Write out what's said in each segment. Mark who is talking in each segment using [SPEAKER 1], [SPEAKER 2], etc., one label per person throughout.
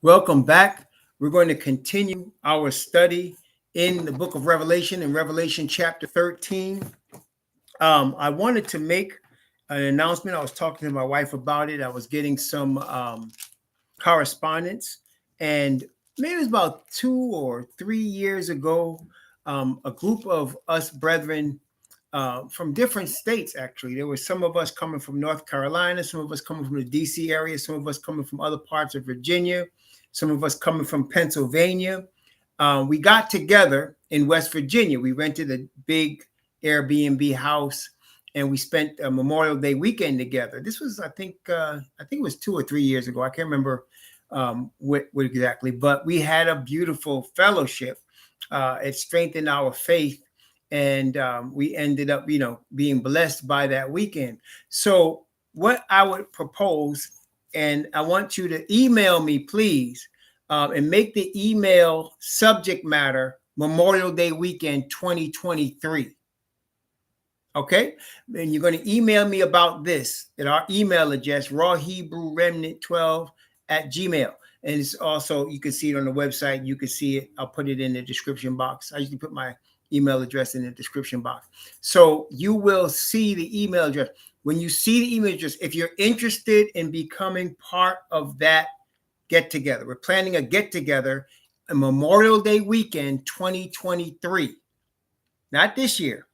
[SPEAKER 1] Welcome back. We're going to continue our study in the book of Revelation, in Revelation chapter 13. I wanted to make an announcement. I was talking to my wife about it. I was getting some correspondence, and maybe it was about 2 or 3 years ago, a group of us brethren from different states, actually. There were some of us coming from North Carolina, some of us coming from the DC area, some of us coming from other parts of Virginia, some of us coming from Pennsylvania. We got together in West Virginia. We rented a big Airbnb house, and we spent a Memorial Day weekend together. This was, I think it was 2 or 3 years ago. I can't remember what exactly, but we had a beautiful fellowship. It strengthened our faith. And we ended up, being blessed by that weekend. So what I would propose, and I want you to email me, please, and make the email subject matter Memorial Day weekend 2023. Okay? And you're going to email me about this at our email address, rawhebrewremnant12@gmail. And it's also, you can see it on the website. You can see it. I'll put it in the description box. I usually put my email address in the description box. So you will see the email address. When you see the email address, if you're interested in becoming part of that get together, we're planning a get together, a Memorial Day weekend 2023. Not this year,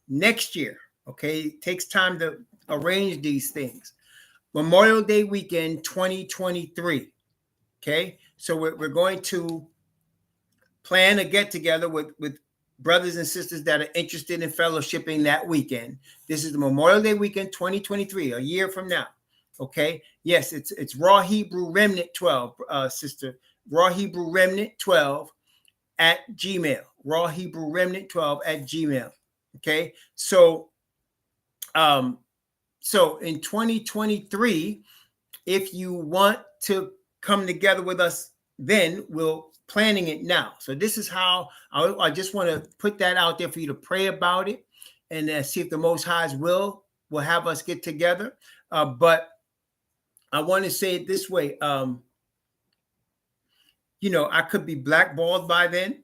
[SPEAKER 1] next year. Okay. It takes time to arrange these things. Memorial Day weekend 2023. Okay. So we're going to plan a get together with brothers and sisters that are interested in fellowshipping that weekend. This is the Memorial Day weekend 2023, a year from now. Okay. Yes, it's Raw Hebrew Remnant 12, sister. Raw Hebrew Remnant 12@gmail. Raw Hebrew Remnant 12@gmail. Okay. So in 2023, if you want to come together with us, then we'll planning it now. So this is how I just want to put that out there for you to pray about it and see if the Most High's will have us get together. But I want to say it this way. I could be blackballed by then.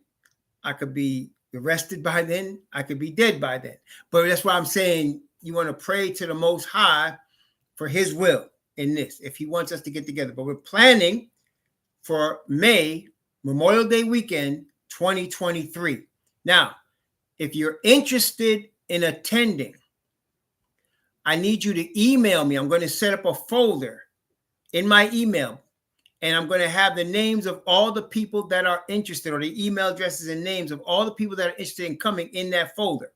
[SPEAKER 1] I could be arrested by then. I could be dead by then. But that's why I'm saying you want to pray to the Most High for his will in this, if he wants us to get together. But we're planning for May, Memorial Day weekend 2023. Now, if you're interested in attending, I need you to email me. I'm going to set up a folder in my email, and I'm going to have the names of all the people that are interested, or the email addresses and names of all the people that are interested in coming in that folder.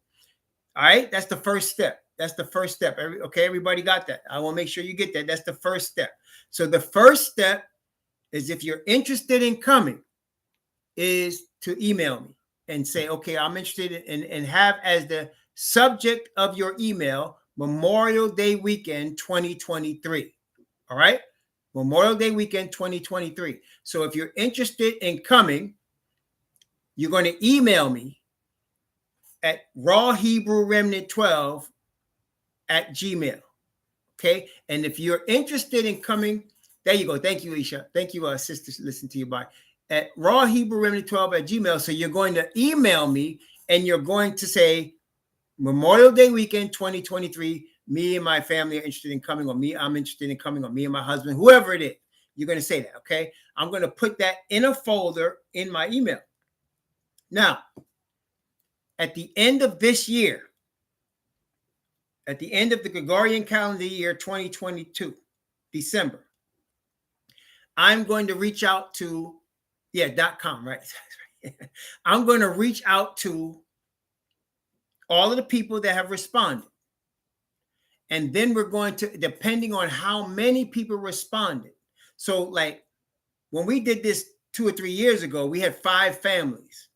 [SPEAKER 1] All right. That's the first step. Okay. Everybody got that? I want to make sure you get that. That's the first step. So the first step is, if you're interested in coming, is to email me and say, okay, I'm interested in, and have as the subject of your email, Memorial Day weekend 2023. All right. Memorial Day weekend 2023. So if you're interested in coming, you're going to email me at rawhebrewremnant12@gmail. Okay. And if you're interested in coming, there you go. Thank you, Isha. Thank you, sisters. Listen to you. Bye. At rawhebrewremnant12@gmail. So you're going to email me and you're going to say Memorial Day weekend 2023. Me and my family are interested in coming, or I'm interested in coming, or me and my husband, whoever it is. You're going to say that. Okay. I'm going to put that in a folder in my email. Now, at the end of this year, at the end of the Gregorian calendar year 2022, December, I'm going to reach out to, .com, right? I'm going to reach out to all of the people that have responded. And then we're going to, depending on how many people responded. So like when we did this 2 or 3 years ago, we had 5 families.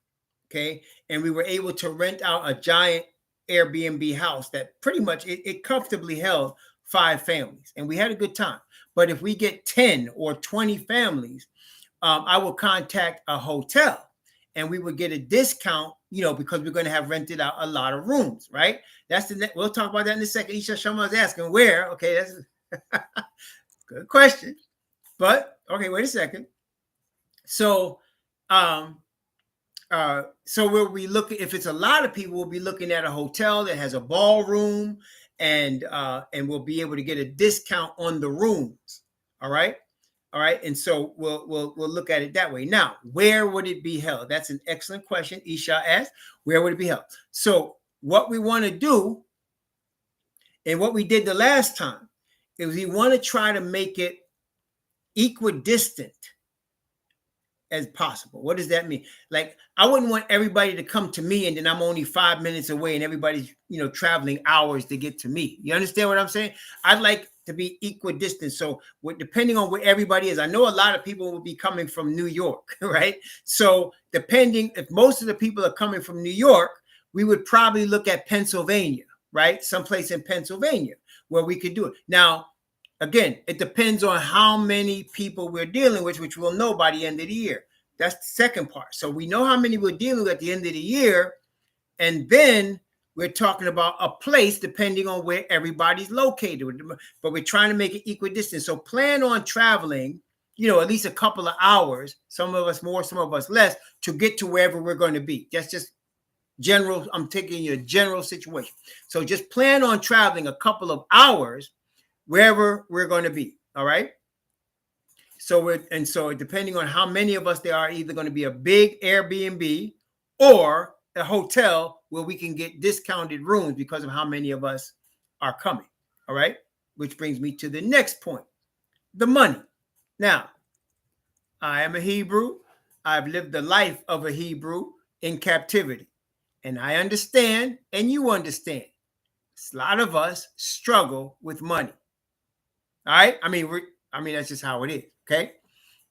[SPEAKER 1] Okay. And we were able to rent out a giant Airbnb house that pretty much it comfortably held 5 families, and we had a good time. But if we get 10 or 20 families, I will contact a hotel and we would get a discount, because we're going to have rented out a lot of rooms, right? We'll talk about that in a second. Isha Shama is asking where. Okay, that's a good question. But okay, wait a second. So, so we'll be looking, if it's a lot of people, we'll be looking at a hotel that has a ballroom, and we'll be able to get a discount on the rooms. All right. All right. And so we'll look at it that way. Now, where would it be held? That's an excellent question. Isha asked, where would it be held? So what we want to do, and what we did the last time, is we want to try to make it equidistant as possible. What does that mean? Like, I wouldn't want everybody to come to me and then I'm only 5 minutes away and everybody's, traveling hours to get to me. You understand what I'm saying? I'd like to be equidistant. So depending on where everybody is, I know a lot of people will be coming from New York, right? So depending, if most of the people are coming from New York, we would probably look at Pennsylvania, right? Someplace in Pennsylvania where we could do it. Now, again, it depends on how many people we're dealing with, which we'll know by the end of the year. That's the second part. So we know how many we're dealing with at the end of the year. And then we're talking about a place depending on where everybody's located. But we're trying to make it equidistant. So plan on traveling, at least a couple of hours, some of us more, some of us less, to get to wherever we're going to be. That's just general. I'm taking you a general situation. So just plan on traveling a couple of hours wherever we're going to be. All right. So depending on how many of us there are, either going to be a big Airbnb or a hotel where we can get discounted rooms because of how many of us are coming. All right. Which brings me to the next point, the money. Now, I am a Hebrew. I've lived the life of a Hebrew in captivity. And I understand, and you understand, a lot of us struggle with money. All right. I mean, that's just how it is. Okay.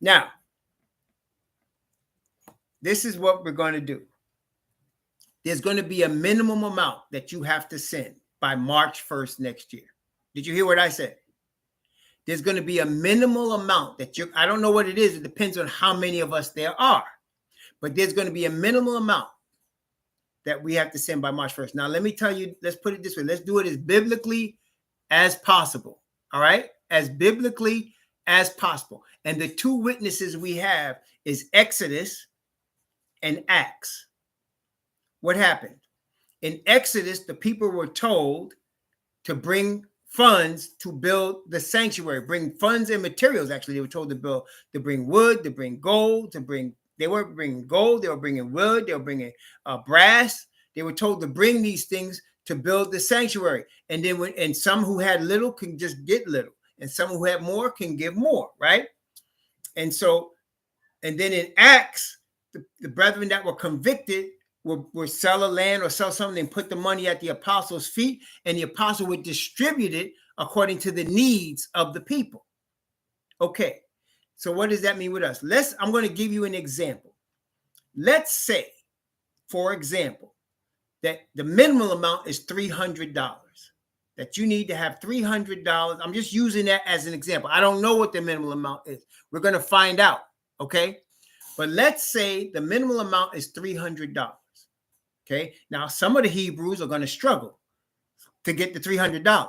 [SPEAKER 1] Now, this is what we're going to do. There's going to be a minimum amount that you have to send by March 1st next year. Did you hear what I said? There's going to be a minimal amount that I don't know what it is. It depends on how many of us there are. But there's going to be a minimal amount that we have to send by March 1st. Now, let me tell you, let's put it this way. Let's do it as biblically as possible. All right? As biblically as possible. And the two witnesses we have is Exodus and Acts. What happened? In Exodus, the people were told to bring funds to build the sanctuary, bring funds and materials. Actually, they were told to bring wood, to bring gold, they were bringing gold, they were bringing wood, they were bringing brass. They were told to bring these things to build the sanctuary. And then and some who had little can just get little, and some who had more can give more, right? And then in Acts, the brethren that were convicted would sell a land or sell something and put the money at the apostles' feet, and the apostle would distribute it according to the needs of the people. Okay, so what does that mean with us? I'm going to give you an example. Let's say, for example, that the minimum amount is $300, that you need to have $300. I'm just using that as an example. I don't know what the minimum amount is. We're going to find out, okay? But let's say the minimum amount is $300. Okay. Now, some of the Hebrews are going to struggle to get the $300.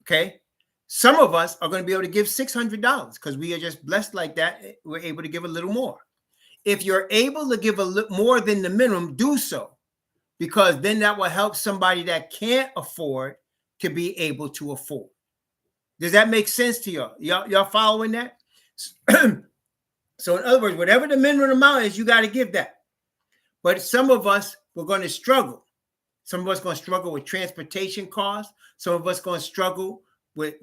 [SPEAKER 1] Okay. Some of us are going to be able to give $600 because we are just blessed like that. We're able to give a little more. If you're able to give a little more than the minimum, do so, because then that will help somebody that can't afford to be able to afford. Does that make sense to y'all? Y'all following that? So in other words, whatever the minimum amount is, you got to give that. But some of us, we're going to struggle. Some of us going to struggle with transportation costs. Some of us going to struggle with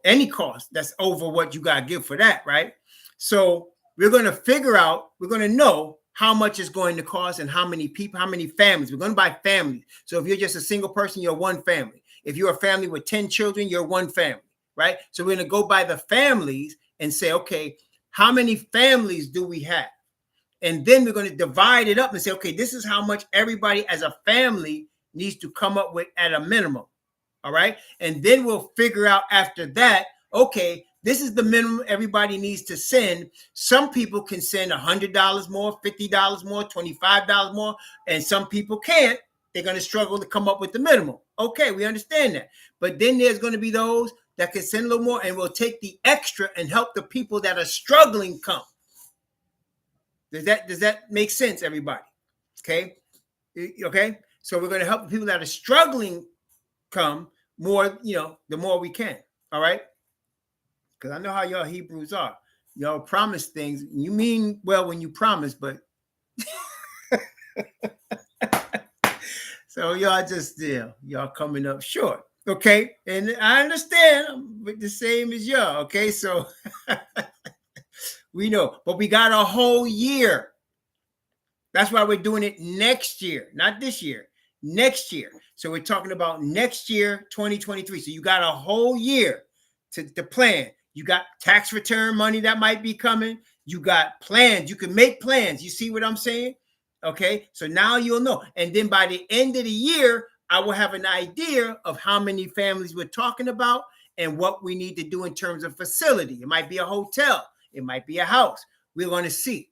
[SPEAKER 1] any cost that's over what you got to give for that, right? So we're going to figure out, we're going to know how much it's going to cost and how many people, how many families. We're going to buy families. So if you're just a single person, you're one family. If you're a family with 10 children, you're one family, right? So we're going to go by the families and say, okay, how many families do we have? And then we're going to divide it up and say, okay, this is how much everybody as a family needs to come up with at a minimum. All right. And then we'll figure out after that, okay, this is the minimum everybody needs to send. Some people can send $100 more, $50 more, $25 more, and some people can't. They're going to struggle to come up with the minimum. Okay, we understand that. But then there's going to be those that can send a little more, and we'll take the extra and help the people that are struggling come. Does that make sense, everybody? Okay. Okay. So we're going to help the people that are struggling come more, the more we can. All right. Because I know how y'all Hebrews are. Y'all promise things. You mean well when you promise, but so y'all just y'all coming up short. Okay. And I understand I'm the same as y'all. Okay. So we know, but we got a whole year. That's why we're doing it next year, not this year, next year. So we're talking about next year, 2023. So you got a whole year to plan. You got tax return money that might be coming. You got plans. You can make plans. You see what I'm saying? Okay. So now you'll know. And then by the end of the year, I will have an idea of how many families we're talking about and what we need to do in terms of facility. It might be a hotel. It might be a house. We're going to see.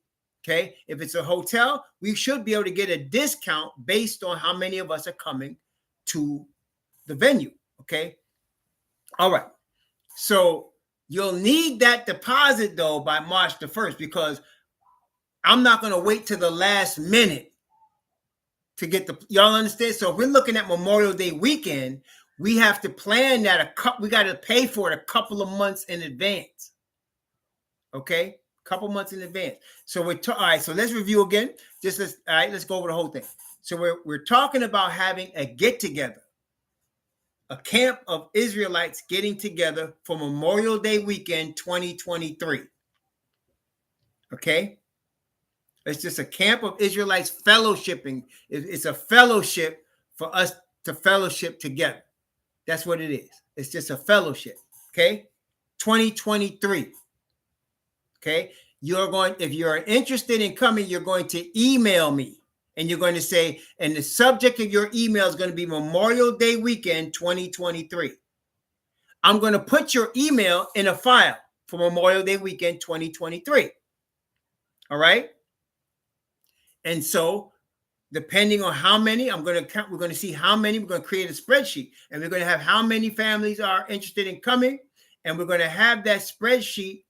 [SPEAKER 1] Okay. If it's a hotel, we should be able to get a discount based on how many of us are coming to the venue. Okay. All right. So you'll need that deposit though by March the 1st, because I'm not going to wait till the last minute to get y'all understand? So if we're looking at Memorial Day weekend, we have to plan that we got to pay for it a couple of months in advance. Okay. Couple months in advance. So all right. So let's review again. Let's go over the whole thing. So we're talking about having a get together, a camp of Israelites getting together for Memorial Day weekend 2023. Okay. It's just a camp of Israelites fellowshipping. It's a fellowship for us to fellowship together. That's what it is. It's just a fellowship. Okay. 2023. Okay. If you're interested in coming, you're going to email me and you're going to say, and the subject of your email is going to be Memorial Day weekend 2023. I'm going to put your email in a file for Memorial Day weekend 2023. All right. And so depending on how many, we're going to see how many, we're going to create a spreadsheet and we're going to have how many families are interested in coming. And we're going to have that spreadsheet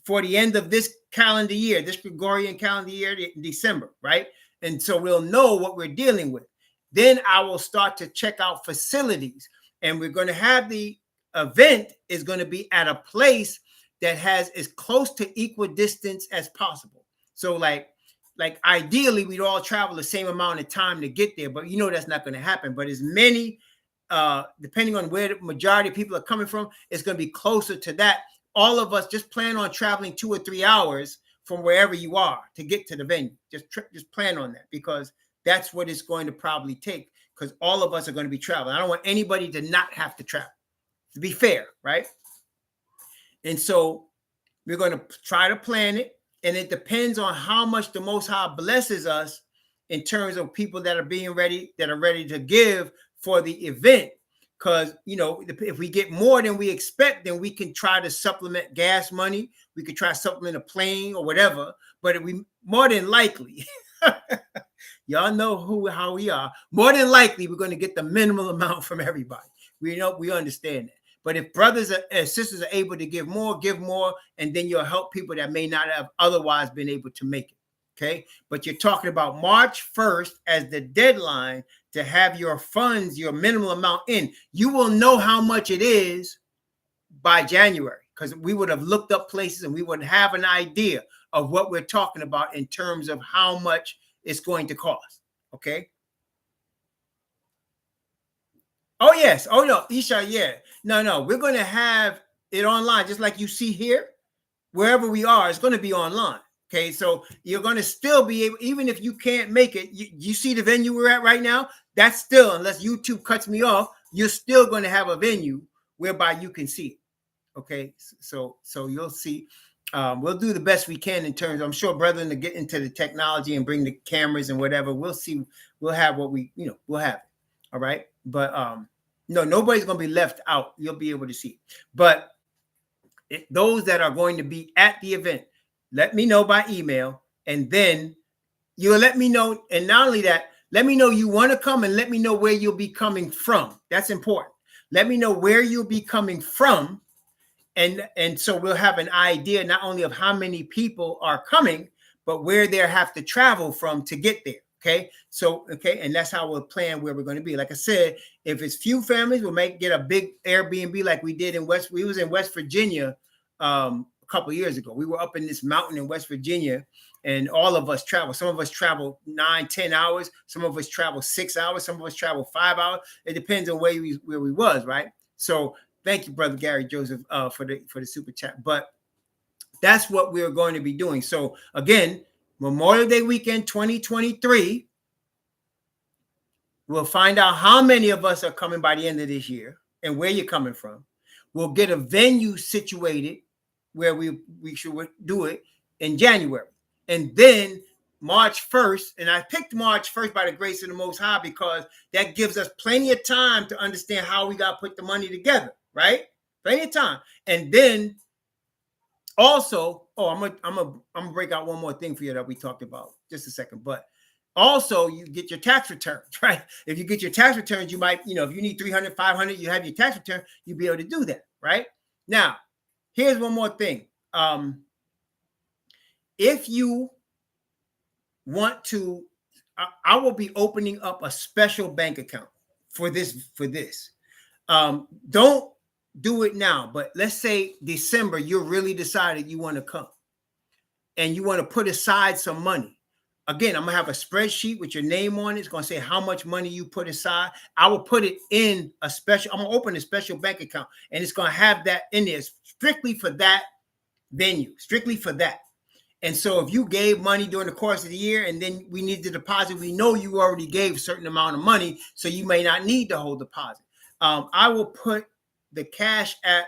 [SPEAKER 1] for the end of this calendar year, this Gregorian calendar year, December, right? And so we'll know what we're dealing with. Then I will start to check out facilities, and we're going to have the event is going to be at a place that has as close to equidistance as possible. So like ideally we'd all travel the same amount of time to get there, but that's not going to happen. But as many, depending on where the majority of people are coming from, it's going to be closer to that. All of us just plan on traveling 2 or 3 hours from wherever you are to get to the venue. Just plan on that, because that's what it's going to probably take, because all of us are going to be traveling. I don't want anybody to not have to travel, to be fair, right? And so we're going to try to plan it, and it depends on how much the Most High blesses us in terms of people that are ready to give for the event. Because, if we get more than we expect, then we can try to supplement gas money. We could try to supplement a plane or whatever. But we more than likely, y'all know how we are. More than likely, we're going to get the minimal amount from everybody. We understand that. But if brothers and sisters are able to give more, and then you'll help people that may not have otherwise been able to make it. Okay. But you're talking about March 1st as the deadline to have your funds, your minimal amount in. You will know how much it is by January, because we would have looked up places and we would have an idea of what we're talking about in terms of how much it's going to cost. Okay. Oh, yes. Oh, no. Isha, yeah. No. We're going to have it online, just like you see here. Wherever we are, it's going to be online. Okay, so you're going to still be able, even if you can't make it, you see the venue we're at right now, that's still, unless YouTube cuts me off, you're still going to have a venue whereby you can see it. Okay, so you'll see. We'll do the best we can in terms, I'm sure, brethren, to get into the technology and bring the cameras and whatever. We'll see. We'll have what we'll have it. All right. But no, nobody's going to be left out. You'll be able to see. But those that are going to be at the event, let me know by email, and then you'll let me know. And not only that, let me know you want to come, and let me know where you'll be coming from. That's important. Let me know where you'll be coming from. And so we'll have an idea not only of how many people are coming, but where they have to travel from to get there. Okay. So, okay. And that's how we'll plan where we're going to be. Like I said, if it's few families, we'll get a big Airbnb like we did we was in West Virginia a couple of years ago. We were up in this mountain in West Virginia, and all of us travel. Some of us travel 9-10 hours. Some of us travel 6 hours. Some of us travel 5 hours. It depends on where we was, right? So thank you, Brother Gary Joseph, for the super chat. But that's what we're going to be doing. So again, Memorial Day weekend 2023. We'll find out how many of us are coming by the end of this year and where you're coming from. We'll get a venue situated where we should do it in January. And then March 1st, and I picked March 1st by the grace of the Most High because that gives us plenty of time to understand how we got to put the money together, right? Plenty of time. And then also, I'm gonna break out one more thing for you that we talked about just a second. But also, you get your tax returns, right? If you get your tax returns, you might, if you need 300, 500, you have your tax return, you'll be able to do that, right? Now, here's one more thing. If you want to, I will be opening up a special bank account for this. Don't do it now, but let's say December, you really decided you want to come and you want to put aside some money. Again, I'm going to have a spreadsheet with your name on it. It's going to say how much money you put aside. I will put it in I'm going to open a special bank account, and it's going to have that in there strictly for that venue, strictly for that. And so if you gave money during the course of the year and then we need the deposit, we know you already gave a certain amount of money, so you may not need the whole deposit. I will put the cash at,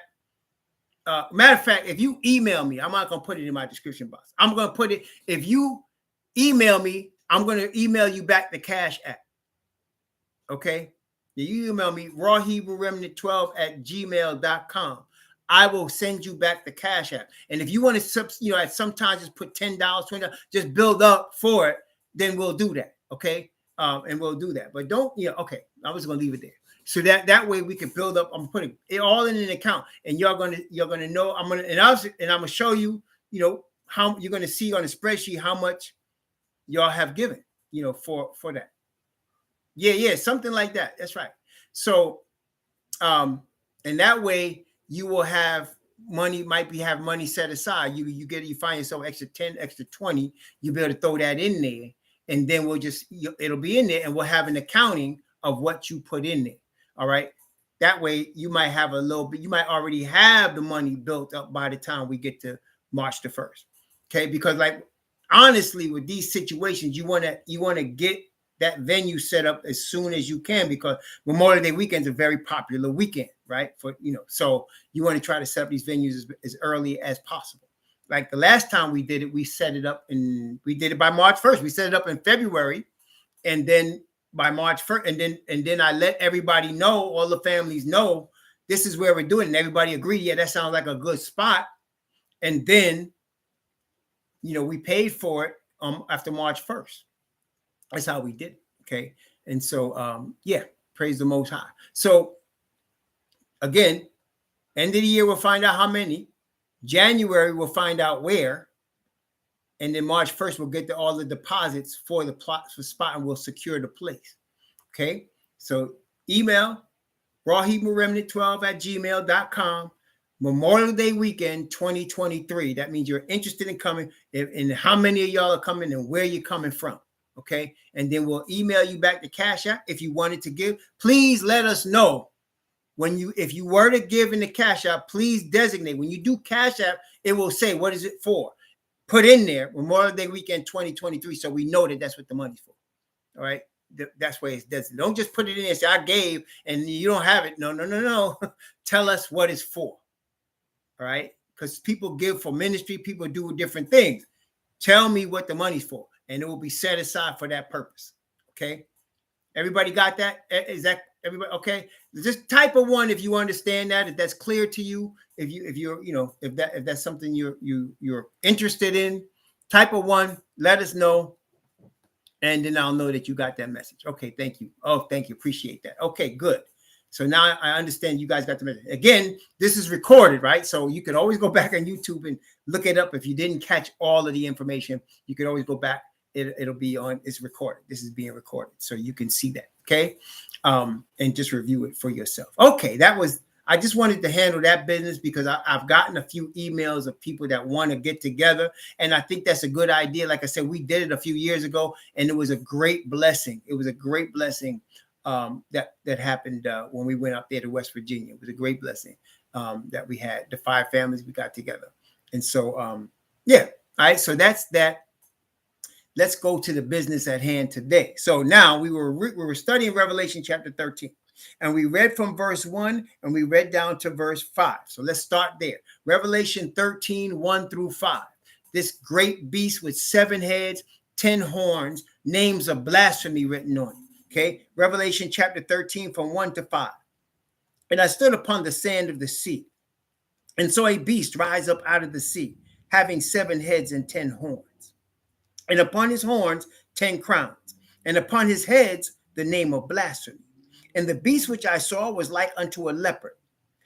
[SPEAKER 1] matter of fact, if you email me, I'm not going to put it in my description box. I'm going to put it, if you email me, I'm going to email you back the cash app. Okay? You email me, rawhebrewremnant12@gmail.com. I will send you back the cash app. And if you want to, at sometimes just put $10, $20, just build up for it, then we'll do that. Okay? And we'll do that. But don't, okay. I was going to leave it there. So that way we can build up. I'm putting it all in an account, and you're gonna know. I'm gonna show you, how you're gonna see on the spreadsheet how much y'all have given, for that. Yeah, something like that. That's right. So, and that way you will have money. Have money set aside. You find yourself extra 10, extra 20. You be able to throw that in there, and then it'll be in there, and we'll have an accounting of what you put in there. All right. That way you might have a little bit, you might already have the money built up by the time we get to March the 1st. Okay. Because honestly, with these situations, you want to get that venue set up as soon as you can, because Memorial Day weekend is a very popular weekend, right? So you want to try to set up these venues as early as possible. Like the last time we did it, we did it by March 1st. We set it up in February, and then by March 1st, and then I let everybody know, all the families know, this is where we're doing it. And everybody agreed, yeah, that sounds like a good spot. And then, we paid for it after March 1st. That's how we did it. Okay. And so, praise the Most High. So again, end of the year, we'll find out how many. January, we'll find out where. And then March 1st, we'll get all the deposits for the spot, and we'll secure the place. Okay. So email rawhebrewremnant12@gmail.com. Memorial Day weekend 2023. That means you're interested in coming, and how many of y'all are coming and where you're coming from. Okay. And then we'll email you back the cash app. If you wanted to give, please let us know. If you were to give in the cash app, please designate. When you do cash app, it will say, what is it for? Put in there Memorial Day weekend 2023, so we know that that's what the money's for. All right, that's why it's designated. Don't just put it in there and say I gave and you don't have it. No. Tell us what it's for. All right, because people give for ministry, people do different things. Tell me what the money's for, and it will be set aside for that purpose. Okay, everybody got that? Is that everybody? Okay, just type a 1 if you understand that. If that's clear to you. If that's something you're interested in, type a 1, let us know, and then I'll know that you got that message. Okay, thank you. Oh, thank you. Appreciate that. Okay, good. So now I understand you guys got the message. Again, this is recorded, right? So you can always go back on YouTube and look it up. If you didn't catch all of the information, you can always go back. It'll be on, it's recorded. This is being recorded. So you can see that, okay? And just review it for yourself. Okay, I just wanted to handle that business because I've gotten a few emails of people that want to get together. And I think that's a good idea. Like I said, we did it a few years ago and it was a great blessing. It was a great blessing that happened when we went up there to West Virginia. It was a great blessing that we had, the 5 families we got together. And so, yeah, all right, so that's that. Let's go to the business at hand today. So now we were studying Revelation chapter 13, and we read from verse 1 and we read down to verse 5. So let's start there. Revelation 13, 1 through 5. This great beast with 7 heads, 10 horns, names of blasphemy written on it. Okay, Revelation chapter 13 from 1 to 5. And I stood upon the sand of the sea and saw a beast rise up out of the sea, having 7 heads and 10 horns. And upon his horns 10 crowns, and upon his heads the name of blasphemy. And the beast which I saw was like unto a leopard,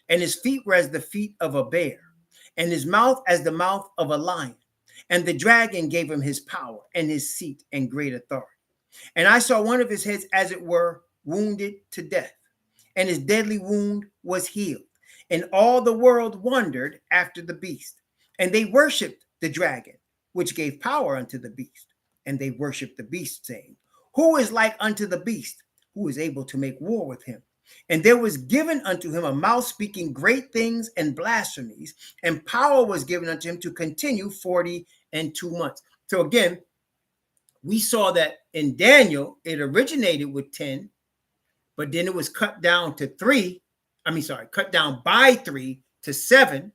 [SPEAKER 1] and his feet were as the feet of a bear, and his mouth as the mouth of a lion. And the dragon gave him his power and his seat and great authority. And I saw one of his heads, as it were, wounded to death, and his deadly wound was healed. And all the world wondered after the beast, and they worshipped the dragon, which gave power unto the beast. And they worshipped the beast, saying, Who is like unto the beast, who is able to make war with him? And there was given unto him a mouth speaking great things and blasphemies, and power was given unto him to continue 42 months. So again, we saw that in Daniel, it originated with 10, but then it was cut down to 3. Cut down by 3 to 7.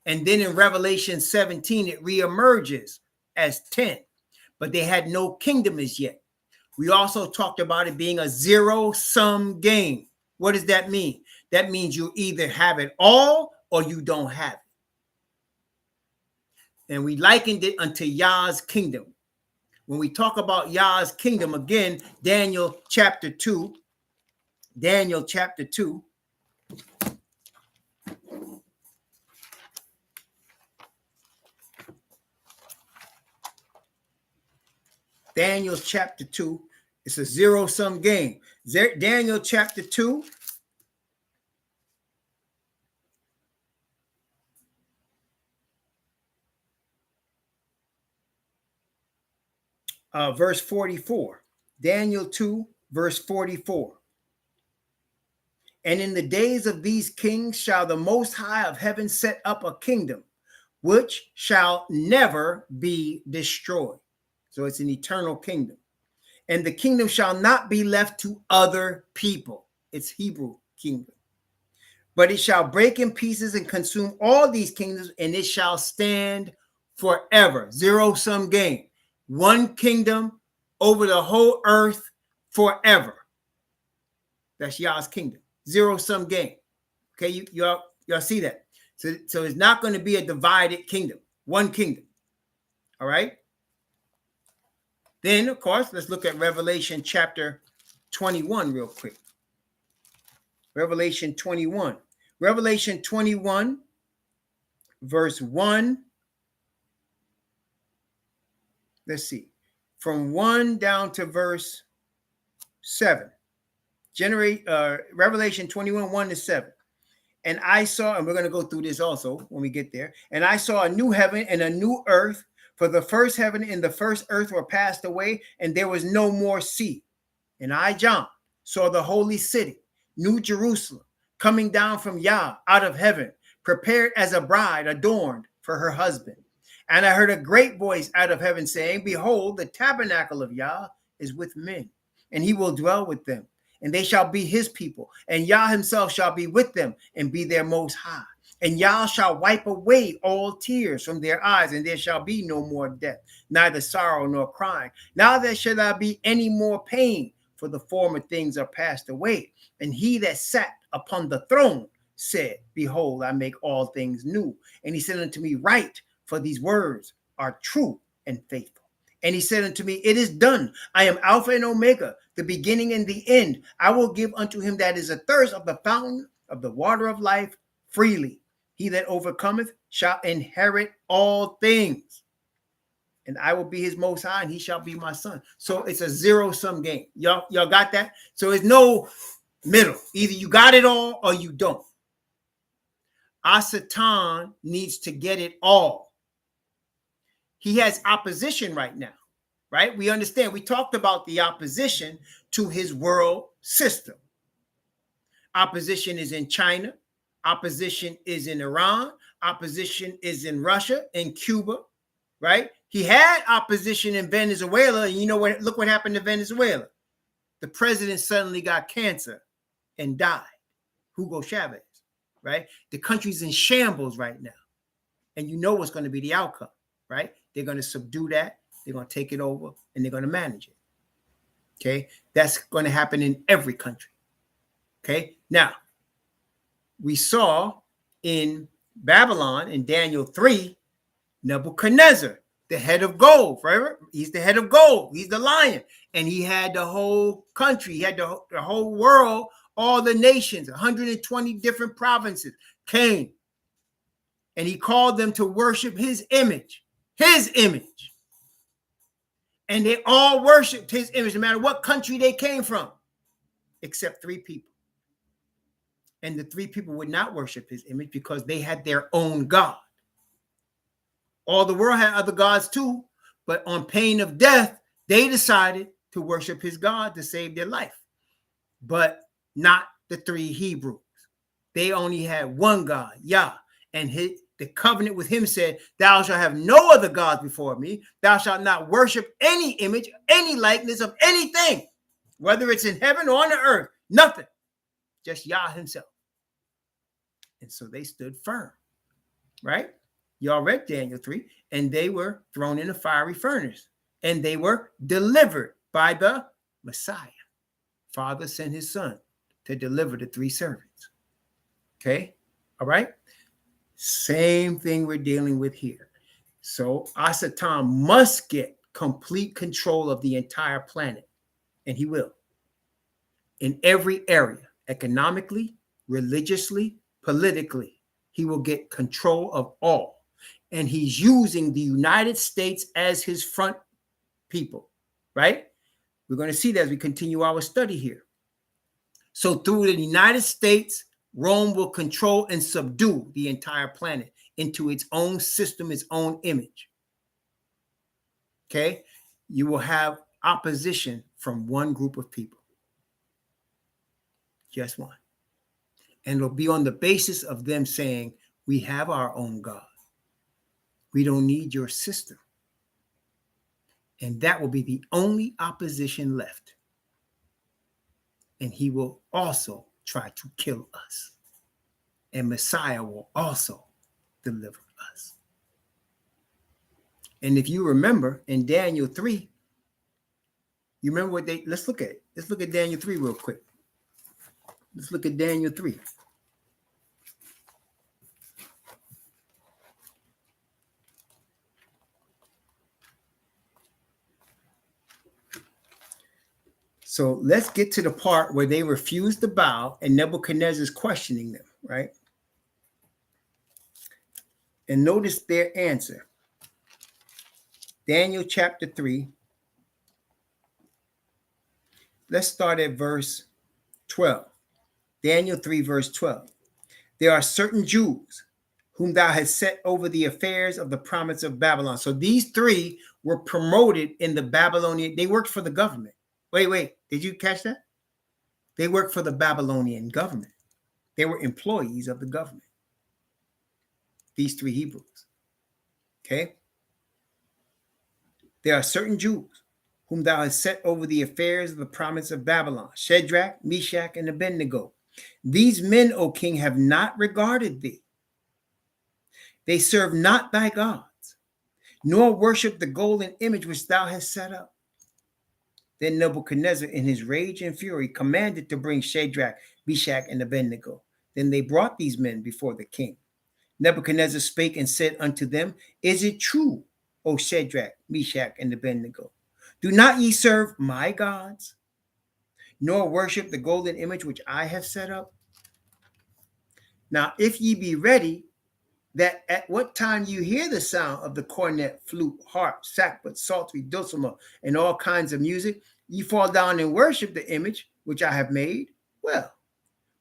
[SPEAKER 1] And then in Revelation 17, it reemerges as 10, but they had no kingdom as yet. We also talked about it being a zero-sum game. What does that mean? That means you either have it all or you don't have it. And we likened it unto Yah's kingdom. When we talk about Yah's kingdom, again, Daniel chapter 2. Daniel chapter 2. Daniel chapter 2. It's a zero-sum game. Daniel chapter 2. Verse 44. Daniel 2, verse 44. And in the days of these kings shall the Most High of heaven set up a kingdom, which shall never be destroyed. So it's an eternal kingdom. And the kingdom shall not be left to other people. It's Hebrew kingdom. But it shall break in pieces and consume all these kingdoms, and it shall stand forever. Zero-sum game. One kingdom over the whole earth forever. That's Yah's kingdom. Zero-sum game. Okay, y'all see that? So it's not going to be a divided kingdom. One kingdom. All right? Then, of course, let's look at Revelation chapter 21 real quick. Revelation 21. Revelation 21, verse 1. Let's see. From 1 down to verse 7. Revelation 21, 1 to 7. And I saw, and we're going to go through this also when we get there. And I saw a new heaven and a new earth, for the first heaven and the first earth were passed away, and there was no more sea. And I, John, saw the holy city, New Jerusalem, coming down from Yah out of heaven, prepared as a bride adorned for her husband. And I heard a great voice out of heaven saying, Behold, the tabernacle of Yah is with men, and he will dwell with them, and they shall be his people, and Yah himself shall be with them and be their most high. And Yah shall wipe away all tears from their eyes, and there shall be no more death, neither sorrow nor crying. Now there shall not be any more pain, for the former things are passed away. And he that sat upon the throne said, Behold, I make all things new. And he said unto me, Write, for these words are true and faithful. And he said unto me, it is done. I am Alpha and Omega, the beginning and the end. I will give unto him that is athirst of the fountain of the water of life freely. He that overcometh shall inherit all things. And I will be his most high, and he shall be my son. So it's a zero-sum game. Y'all got that? So it's no middle. Either you got it all or you don't. Satan needs to get it all. He has opposition right now, right? We understand. We talked about the opposition to his world system. Opposition is in China. Opposition is in Iran. Opposition is in Russia and Cuba, right? He had opposition in Venezuela. And you know what? Look what happened to Venezuela. The president suddenly got cancer and died. Hugo Chavez, right? The country's in shambles right now. And you know what's going to be the outcome, right? They're going to subdue that. They're going to take it over and they're going to manage it. Okay? That's going to happen in every country. Okay? Now, we saw in Babylon in Daniel 3, Nebuchadnezzar, the head of gold, right? He's the head of gold. He's the lion. And he had the whole country. He had the whole world, all the nations, 120 different provinces came. And he called them to worship his image. His image. And they all worshiped his image, no matter what country they came from, except 3 people. And the 3 people would not worship his image because they had their own God. All the world had other gods too, but on pain of death, they decided to worship his God to save their life. But not the 3 Hebrews. They only had one God, Yah. And the covenant with him said, thou shalt have no other gods before me. Thou shalt not worship any image, any likeness of anything, whether it's in heaven or on the earth. Nothing. Just Yah himself. And so they stood firm, right? Y'all read Daniel 3, and they were thrown in a fiery furnace, and they were delivered by the Messiah. Father sent his son to deliver the 3 servants. Okay? All right? Same thing we're dealing with here. So Satan must get complete control of the entire planet, and he will. In every area, economically, religiously, politically, he will get control of all. And he's using the United States as his front people, right? We're going to see that as we continue our study here. So through the United States, Rome will control and subdue the entire planet into its own system, its own image. Okay? You will have opposition from one group of people. Just one. And it'll be on the basis of them saying, we have our own God. We don't need your system. And that will be the only opposition left. And he will also try to kill us. And Messiah will also deliver us. And if you remember in Daniel 3, you remember what let's look at it. Let's look at Daniel 3 real quick. Let's look at Daniel 3. So let's get to the part where they refused to bow and Nebuchadnezzar is questioning them, right? And notice their answer. Daniel chapter 3. Let's start at verse 12. Daniel 3, verse 12. There are certain Jews whom thou hast set over the affairs of the province of Babylon. So these 3 were promoted in the Babylonian. They worked for the government. Wait. Did you catch that? They worked for the Babylonian government. They were employees of the government. These 3 Hebrews. Okay? There are certain Jews whom thou hast set over the affairs of the province of Babylon, Shadrach, Meshach, and Abednego. These men, O king, have not regarded thee. They serve not thy gods, nor worship the golden image which thou hast set up. Then Nebuchadnezzar, in his rage and fury, commanded to bring Shadrach, Meshach, and Abednego. Then they brought these men before the king. Nebuchadnezzar spake and said unto them, is it true, O Shadrach, Meshach, and Abednego. Do not ye serve my gods, nor worship the golden image which I have set up? Now, if ye be ready, that at what time you hear the sound of the cornet, flute, harp, sackbut, psaltery, dulcimer, and all kinds of music, ye fall down and worship the image which I have made, well.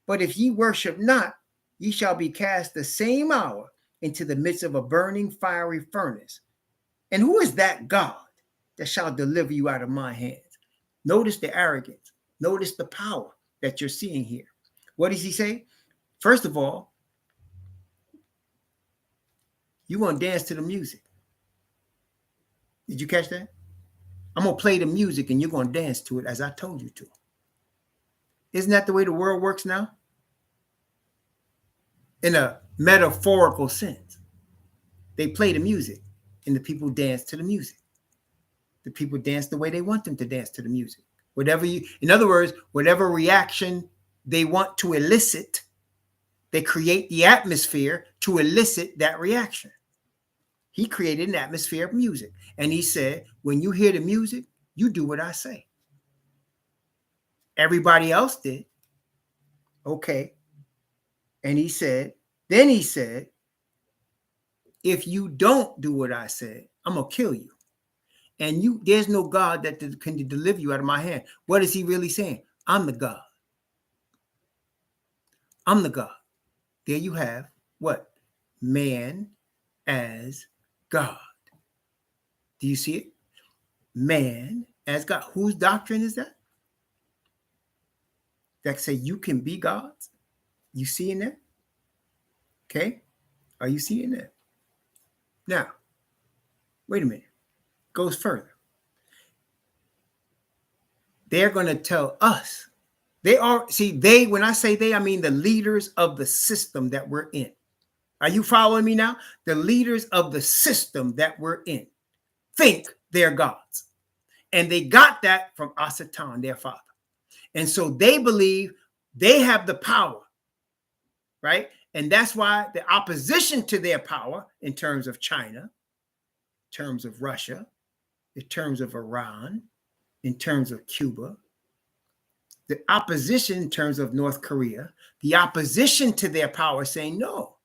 [SPEAKER 1] But if ye worship not, ye shall be cast the same hour into the midst of a burning fiery furnace. And who is that God that shall deliver you out of my hands? Notice the arrogance. Notice the power that you're seeing here. What does he say? First of all, you want to dance to the music. Did you catch that? I'm going to play the music and you're going to dance to it as I told you to. Isn't that the way the world works now? In a metaphorical sense. They play the music and the people dance to the music. The people dance the way they want them to dance to the music. In other words, whatever reaction they want to elicit, they create the atmosphere to elicit that reaction. He created an atmosphere of music. And he said, when you hear the music, you do what I say. Everybody else did. Okay. And he said, if you don't do what I said, I'm going to kill you. And there's no God that can deliver you out of my hand. What is he really saying? I'm the God. I'm the God. There you have what? Man as God. Do you see it? Man as God. Whose doctrine is that? That say you can be gods? You seeing that? Okay. Are you seeing that? Now, wait a minute. Goes further. They're going to tell us. When I say they, I mean the leaders of the system that we're in. Are you following me now? The leaders of the system that we're in think they're gods. And they got that from Asatan, their father. And so they believe they have the power, right? And that's why the opposition to their power in terms of China, in terms of Russia, in terms of Iran, in terms of Cuba, the opposition in terms of North Korea, the opposition to their power saying, no,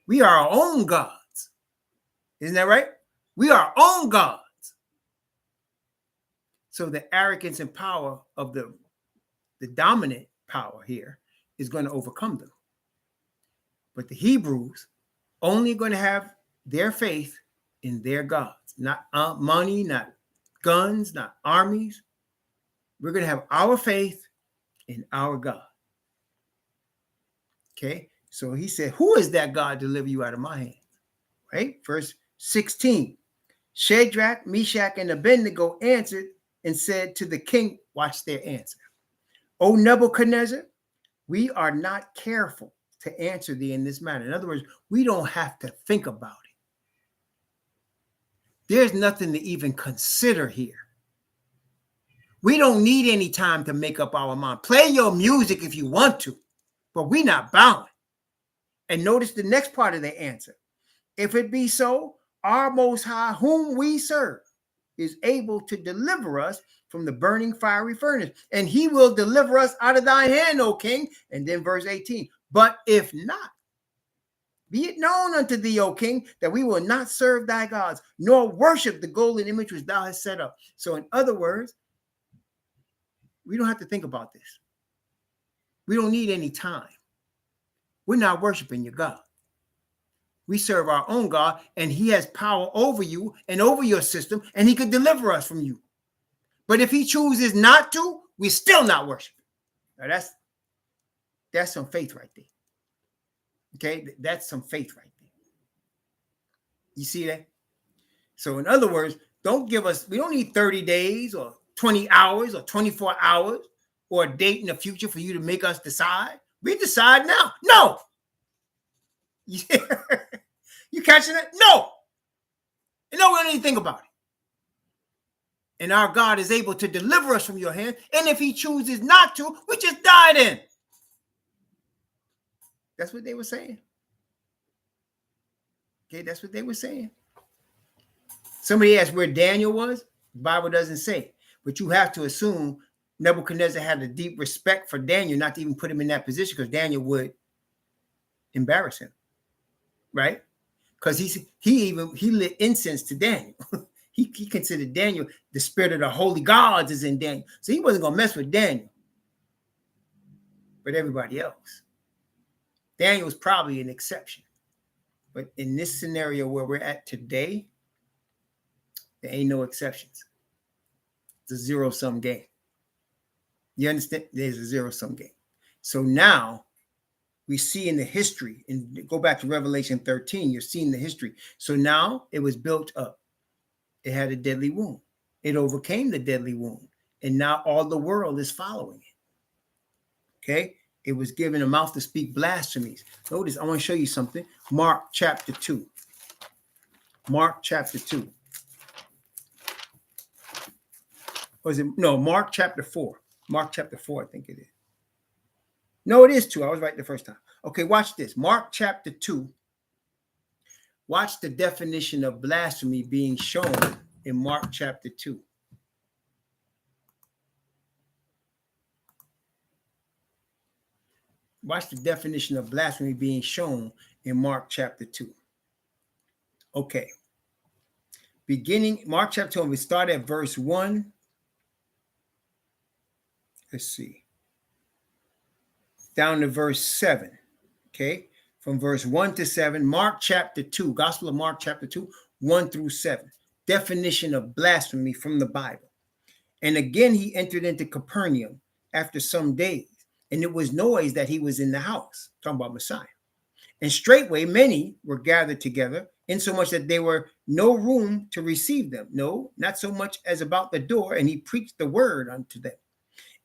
[SPEAKER 1] we are our own gods. Isn't that right? We are our own gods. So the arrogance and power of the dominant power here is going to overcome them. But the Hebrews only going to have their faith in their gods, not money, not guns, not armies. We're going to have our faith in our God. Okay, so he said, who is that God to deliver you out of my hand? Right? Verse 16. Shadrach, Meshach, and Abednego answered and said to the king, watch their answer. O Nebuchadnezzar, we are not careful to answer thee in this matter. In other words, we don't have to think about it. There's nothing to even consider here. We don't need any time to make up our mind. Play your music if you want to, but we're not bound. And notice the next part of the answer. If it be so, our Most High, whom we serve, is able to deliver us from the burning fiery furnace, and he will deliver us out of thy hand, O king. And then verse 18, but if not, be it known unto thee, O king, that we will not serve thy gods, nor worship the golden image which thou hast set up. So in other words, we don't have to think about this. We don't need any time. We're not worshiping your God. We serve our own God, and he has power over you and over your system, and he could deliver us from you. But if he chooses not to, we're still not worshiping. Now that's some faith right there. Okay, that's some faith right there. You see that? So in other words, we don't need 30 days or 20 hours or 24 hours or a date in the future for you to make us decide. We decide now. No. You catching it? No. And no, we don't even think about it. And our God is able to deliver us from your hand. And if he chooses not to, we just die then. That's what they were saying. Okay, that's what they were saying. Somebody asked where Daniel was. The Bible doesn't say, but you have to assume Nebuchadnezzar had a deep respect for Daniel, not to even put him in that position, because Daniel would embarrass him, right? Because he lit incense to Daniel. he considered Daniel, the spirit of the holy gods is in Daniel, so he wasn't gonna mess with Daniel, but everybody else. Daniel was probably an exception, but in this scenario where we're at today, there ain't no exceptions. It's a zero-sum game. You understand? There's a zero-sum game. So now we see in the history, and go back to Revelation 13, you're seeing the history. So now it was built up. It had a deadly wound. It overcame the deadly wound. And now all the world is following it. Okay? It was given a mouth to speak blasphemies. Notice, I want to show you something. Mark chapter 2. Mark chapter 2. Or is it? No, Mark chapter 4. Mark chapter 4, I think it is. No, it is 2. I was right the first time. Okay, watch this. Mark chapter 2. Watch the definition of blasphemy being shown in Mark chapter 2. Watch the definition of blasphemy being shown in Mark chapter 2. Okay. Beginning, Mark chapter 2, we start at verse 1. Let's see. Down to verse 7. Okay. From verse 1 to 7, Mark chapter 2, Gospel of Mark chapter 2, 1 through 7. Definition of blasphemy from the Bible. And again, he entered into Capernaum after some days, and it was noised that he was in the house. Talking about Messiah. And straightway many were gathered together, insomuch that there were no room to receive them. No, not so much as about the door. And he preached the word unto them.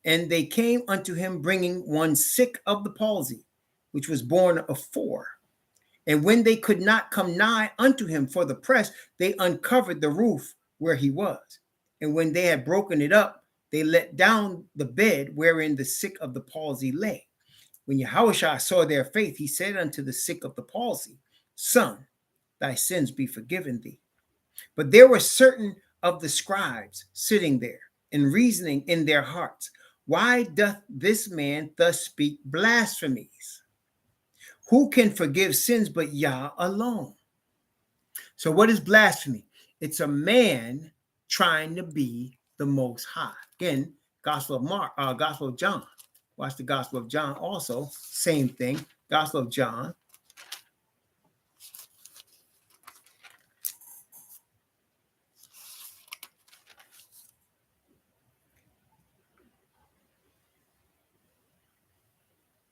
[SPEAKER 1] And they came unto him, bringing one sick of the palsy, which was born of 4. And when they could not come nigh unto him for the press, they uncovered the roof where he was. And when they had broken it up, they let down the bed wherein the sick of the palsy lay. When YHWH saw their faith, he said unto the sick of the palsy, Son, thy sins be forgiven thee. But there were certain of the scribes sitting there and reasoning in their hearts, why doth this man thus speak blasphemies? Who can forgive sins but Yah alone? So what is blasphemy? It's a man trying to be the Most High. Again, Gospel of Mark, Gospel of John. Watch the Gospel of John also. Same thing. Gospel of John.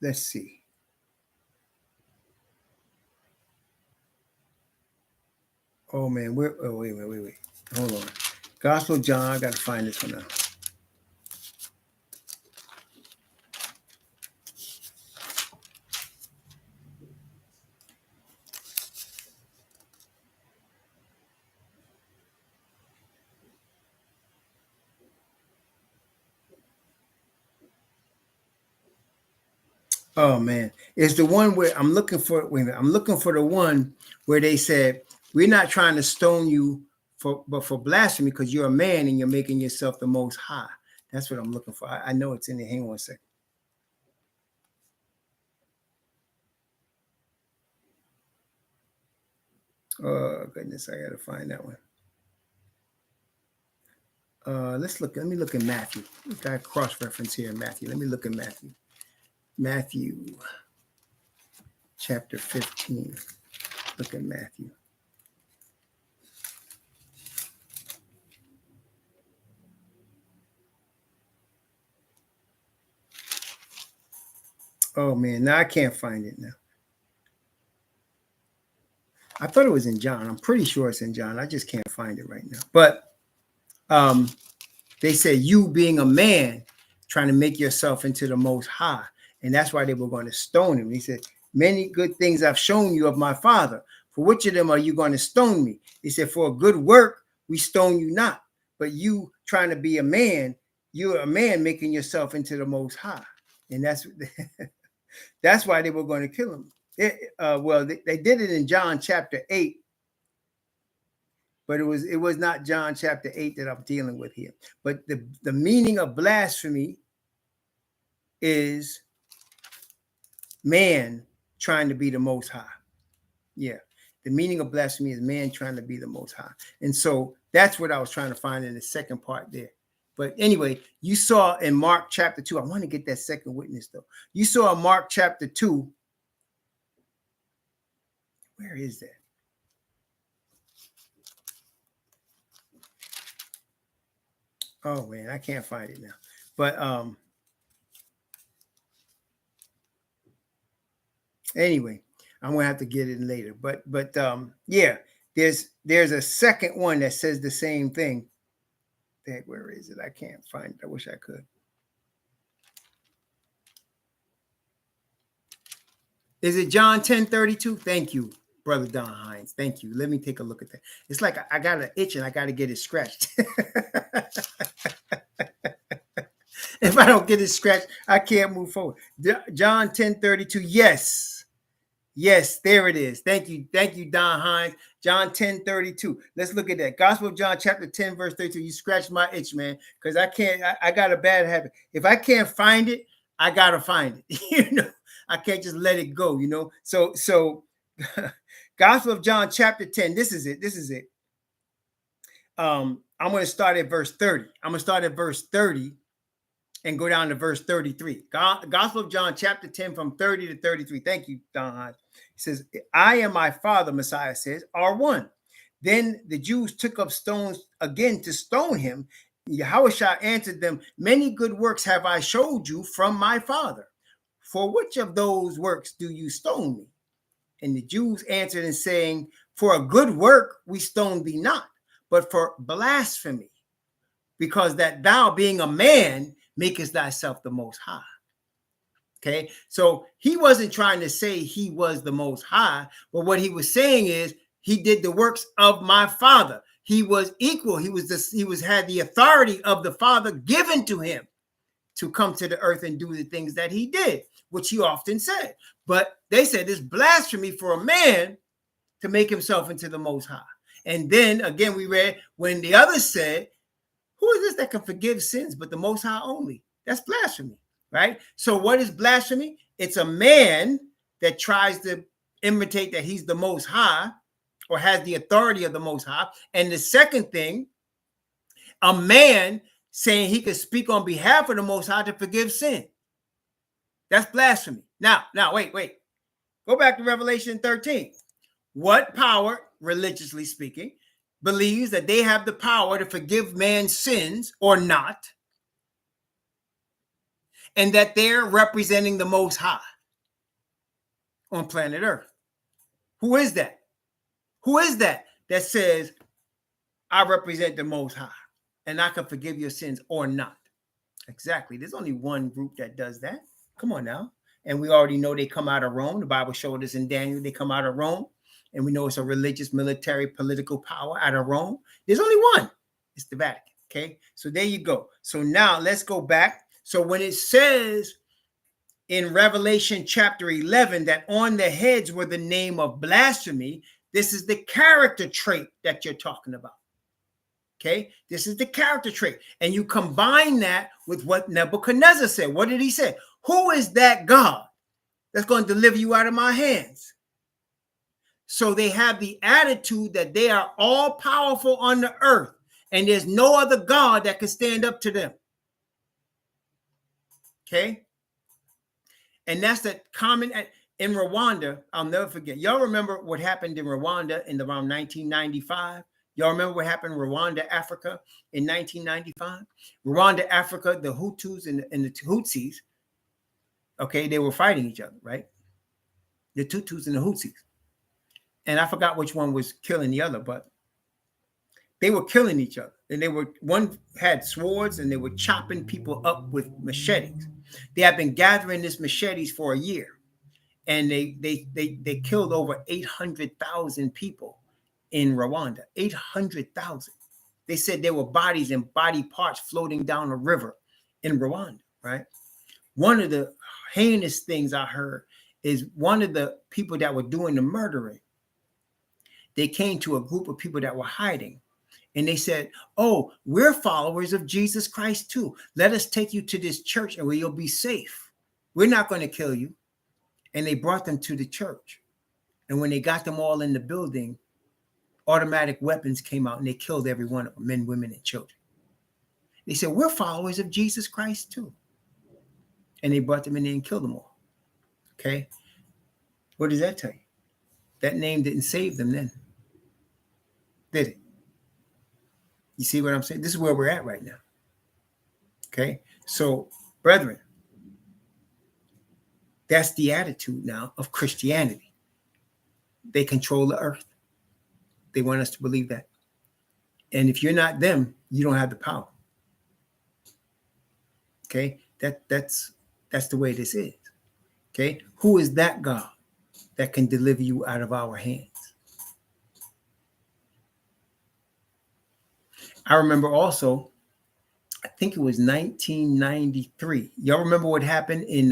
[SPEAKER 1] Let's see. Oh man, wait. Hold on. Gospel of John, I gotta find this one out. Oh man, it's the one where I'm looking for. Wait a minute, I'm looking for the one where they said we're not trying to stone you for blasphemy because you're a man and you're making yourself the Most High. That's what I'm looking for. I know it's in there. Hang on a second. Oh goodness, I gotta find that one. Let me look at Matthew. We've got a cross-reference here in Matthew. Let me look at Matthew. Matthew chapter 15. Look at Matthew. Oh man, now I can't find it now. I thought it was in John. I'm pretty sure it's in John. I just can't find it right now. But they said you being a man trying to make yourself into the Most High. And that's why they were going to stone him. He said, many good things I've shown you of my Father. For which of them are you going to stone me? He said, for a good work, we stone you not. But you trying to be a man, you're a man making yourself into the Most High. And that's why they were going to kill him. They did it in John chapter 8. but it was not John chapter 8 that I'm dealing with here. But the meaning of blasphemy is man trying to be the most high. Yeah. The meaning of blasphemy is man trying to be the most high. And so that's what I was trying to find in the second part there. But anyway, you saw in Mark chapter 2, I want to get that second witness though. You saw in Mark chapter 2. Where is that? Oh man, I can't find it now. But anyway, I'm gonna have to get it later. But yeah, there's a second one that says the same thing. Where is it? I can't find it. I wish I could. Is it John 10:32? Thank you, Brother Don Hines. Thank you. Let me take a look at that. It's like I got an itch and I got to get it scratched. If I don't get it scratched, I can't move forward. John 10:32. Yes, there it is. Thank you, Don Hines. John 10:32. Let's look at that. Gospel of John, chapter 10, verse 32. You scratched my itch, man, because I can't. I got a bad habit. If I can't find it, I gotta find it. You know, I can't just let it go. You know. So, Gospel of John, chapter 10. This is it. I'm going to start at verse 30. I'm going to start at verse 30. And go down to verse 33. Gospel of John, chapter 10, from 30 to 33. Thank you, Don Hines. He says, I and my Father, Messiah says, are one. Then the Jews took up stones again to stone him. YHWH answered them, many good works have I showed you from my Father. For which of those works do you stone me? And the Jews answered and saying, for a good work we stone thee not, but for blasphemy, because that thou, being a man, makest thyself the most high. Okay, so he wasn't trying to say he was the most high, but what he was saying is he did the works of my Father. He was equal. He had the authority of the Father given to him to come to the earth and do the things that he did, which he often said. But they said it's blasphemy for a man to make himself into the most high. And then again, we read when the others said, who is this that can forgive sins but the Most High only? That's blasphemy, right? So what is blasphemy? It's a man that tries to imitate that he's the Most High or has the authority of the Most High. And the second thing, a man saying he could speak on behalf of the Most High to forgive sin. That's blasphemy. Now, wait. Go back to Revelation 13. What power, religiously speaking, believes that they have the power to forgive man's sins or not, and that they're representing the Most High on planet Earth? Who is that? Who is that says, I represent the Most High and I can forgive your sins or not? Exactly. There's only one group that does that. Come on now. And we already know they come out of Rome. The Bible showed us in Daniel, they come out of Rome. And we know it's a religious, military, political power out of Rome. There's only one. It's the Vatican. Okay. So there you go. So now let's go back. So when it says in Revelation chapter 11 that on the heads were the name of blasphemy, this is the character trait that you're talking about. Okay. This is the character trait. And you combine that with what Nebuchadnezzar said. What did he say? Who is that God that's going to deliver you out of my hands? So they have the attitude that they are all powerful on the earth and there's no other God that can stand up to them. Okay. And that's the common in Rwanda. I'll never forget. Y'all remember what happened in Rwanda in around 1995? Y'all remember what happened in Rwanda, Africa in 1995? Rwanda, Africa, the Hutus and the Tutsis, okay, they were fighting each other, right? The Tutus and the Hutsis. And I forgot which one was killing the other, but they were killing each other. And one had swords and they were chopping people up with machetes. They had been gathering these machetes for a year. And they killed over 800,000 people in Rwanda. 800,000. They said there were bodies and body parts floating down a river in Rwanda, right? One of the heinous things I heard is one of the people that were doing the murdering, they came to a group of people that were hiding. And they said, oh, we're followers of Jesus Christ too. Let us take you to this church and where you'll be safe. We're not going to kill you. And they brought them to the church. And when they got them all in the building, automatic weapons came out and they killed every one of them, men, women, and children. They said, we're followers of Jesus Christ too. And they brought them in there and killed them all. Okay. What does that tell you? That name didn't save them then, did it? You see what I'm saying? This is where we're at right now. Okay. So, brethren, that's the attitude now of Christianity. They control the earth. They want us to believe that. And if you're not them, you don't have the power. Okay. That's the way this is. Okay. Who is that God that can deliver you out of our hands? I remember also, I think it was 1993. Y'all remember what happened in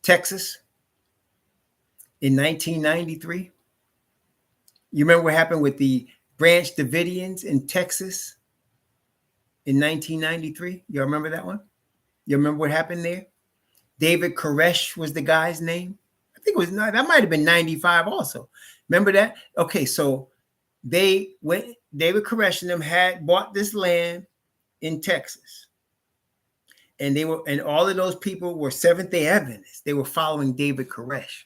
[SPEAKER 1] Texas in 1993? You remember what happened with the Branch Davidians in Texas in 1993? Y'all remember that one? You remember what happened there? David Koresh was the guy's name. I think it was not, that might have been 95 also. Remember that? Okay, so they went, David Koresh and them had bought this land in Texas. And they were, and all of those people were Seventh-day Adventists. They were following David Koresh.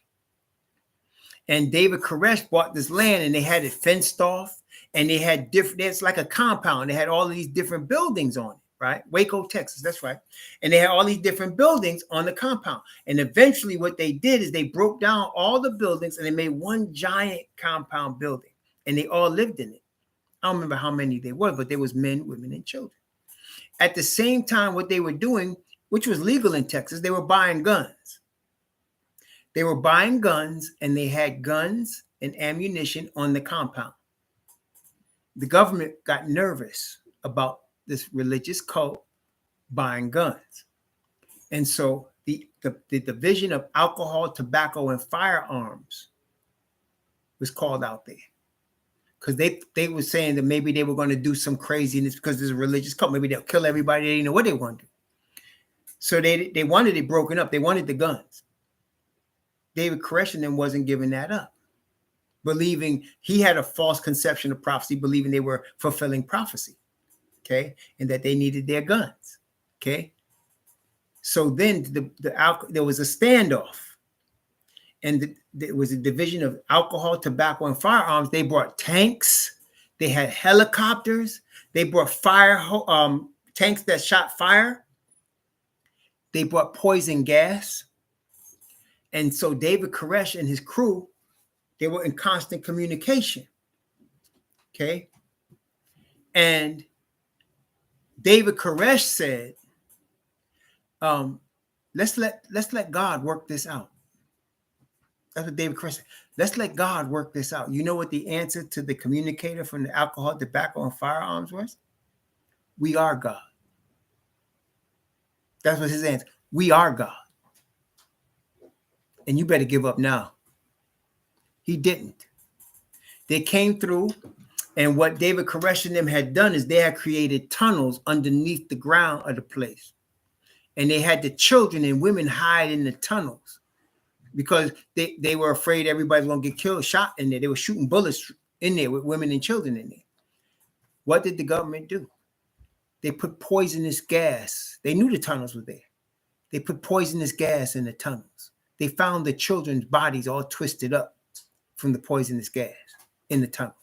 [SPEAKER 1] And David Koresh bought this land and they had it fenced off and they had different, it's like a compound. They had all of these different buildings on it, right? Waco, Texas, that's right. And they had all these different buildings on the compound. And eventually what they did is they broke down all the buildings and they made one giant compound building and they all lived in it. I don't remember how many they were, but there was men, women, and children. At the same time, what they were doing, which was legal in Texas, they were buying guns. They were buying guns and they had guns and ammunition on the compound. The government got nervous about this religious cult buying guns. And so the Division of Alcohol, Tobacco, and Firearms was called out there. Because they were saying that maybe they were going to do some craziness because there's a religious cult. Maybe they'll kill everybody. They didn't know what they wanted to do. So they wanted it broken up. They wanted the guns. David Koresh and them wasn't giving that up, believing he had a false conception of prophecy, believing they were fulfilling prophecy, okay, and that they needed their guns, okay. So then there was a standoff, and there was a division of alcohol, tobacco, and firearms. They brought tanks, they had helicopters, they brought fire tanks that shot fire, they brought poison gas. And so David Koresh and his crew, they were in constant communication. Okay. And David Koresh said, let's let God work this out. That's what David Koresh said. Let's let God work this out. You know what the answer to the communicator from the alcohol, tobacco, and firearms was? We are God. That's what his answer. We are God. And you better give up now. He didn't. They came through, and what David Koresh and them had done is they had created tunnels underneath the ground of the place. And they had the children and women hide in the tunnels because they were afraid everybody was going to get killed, shot in there. They were shooting bullets in there with women and children in there. What did the government do? They put poisonous gas. They knew the tunnels were there. They put poisonous gas in the tunnels. They found the children's bodies all twisted up from the poisonous gas in the tunnels.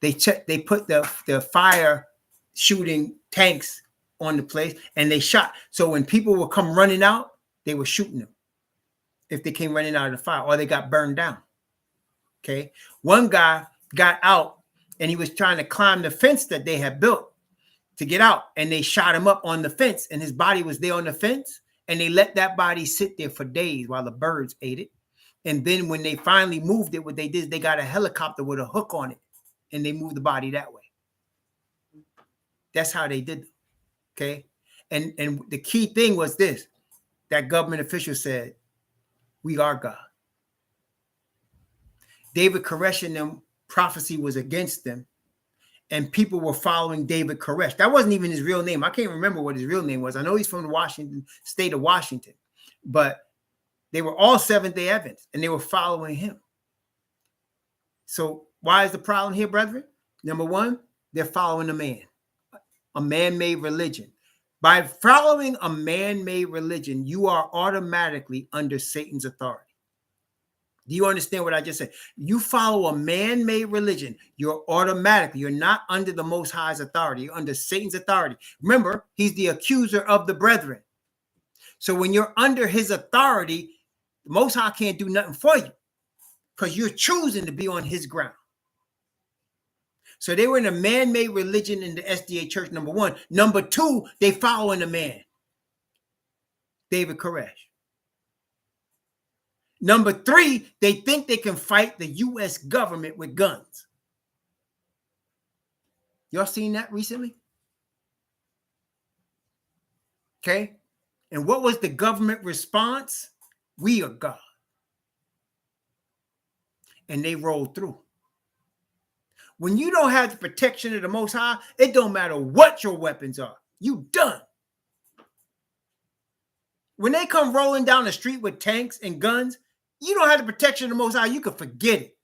[SPEAKER 1] They put the fire shooting tanks on the place and they shot. So when people would come running out, they were shooting them if they came running out of the fire or they got burned down. Okay. One guy got out and he was trying to climb the fence that they had built to get out, and they shot him up on the fence and his body was there on the fence. And they let that body sit there for days while the birds ate it. And then when they finally moved it, what they did is they got a helicopter with a hook on it and they moved the body that way. That's how they did it. Okay. And the key thing was this, that government official said, we are God. David Koresh and them, prophecy was against them, and people were following David Koresh. That wasn't even his real name. I can't remember what his real name was. I know he's from the Washington state of Washington, but they were all Seventh-day Adventists, and they were following him. So why is the problem here, brethren? Number one, they're following a man-made religion. By following a man-made religion, you are automatically under Satan's authority. Do you understand what I just said? You follow a man-made religion, you're not under the Most High's authority. You're under Satan's authority. Remember, he's the accuser of the brethren. So when you're under his authority, the Most High can't do nothing for you because you're choosing to be on his ground. So they were in a man-made religion in the SDA church, number one. Number two, they following a man, David Koresh. Number three, they think they can fight the U.S. government with guns. Y'all seen that recently? Okay. And what was the government response? We are God. And they rolled through. When you don't have the protection of the Most High, it don't matter what your weapons are. You done. When they come rolling down the street with tanks and guns, you don't have the protection of the Most High. You can forget it.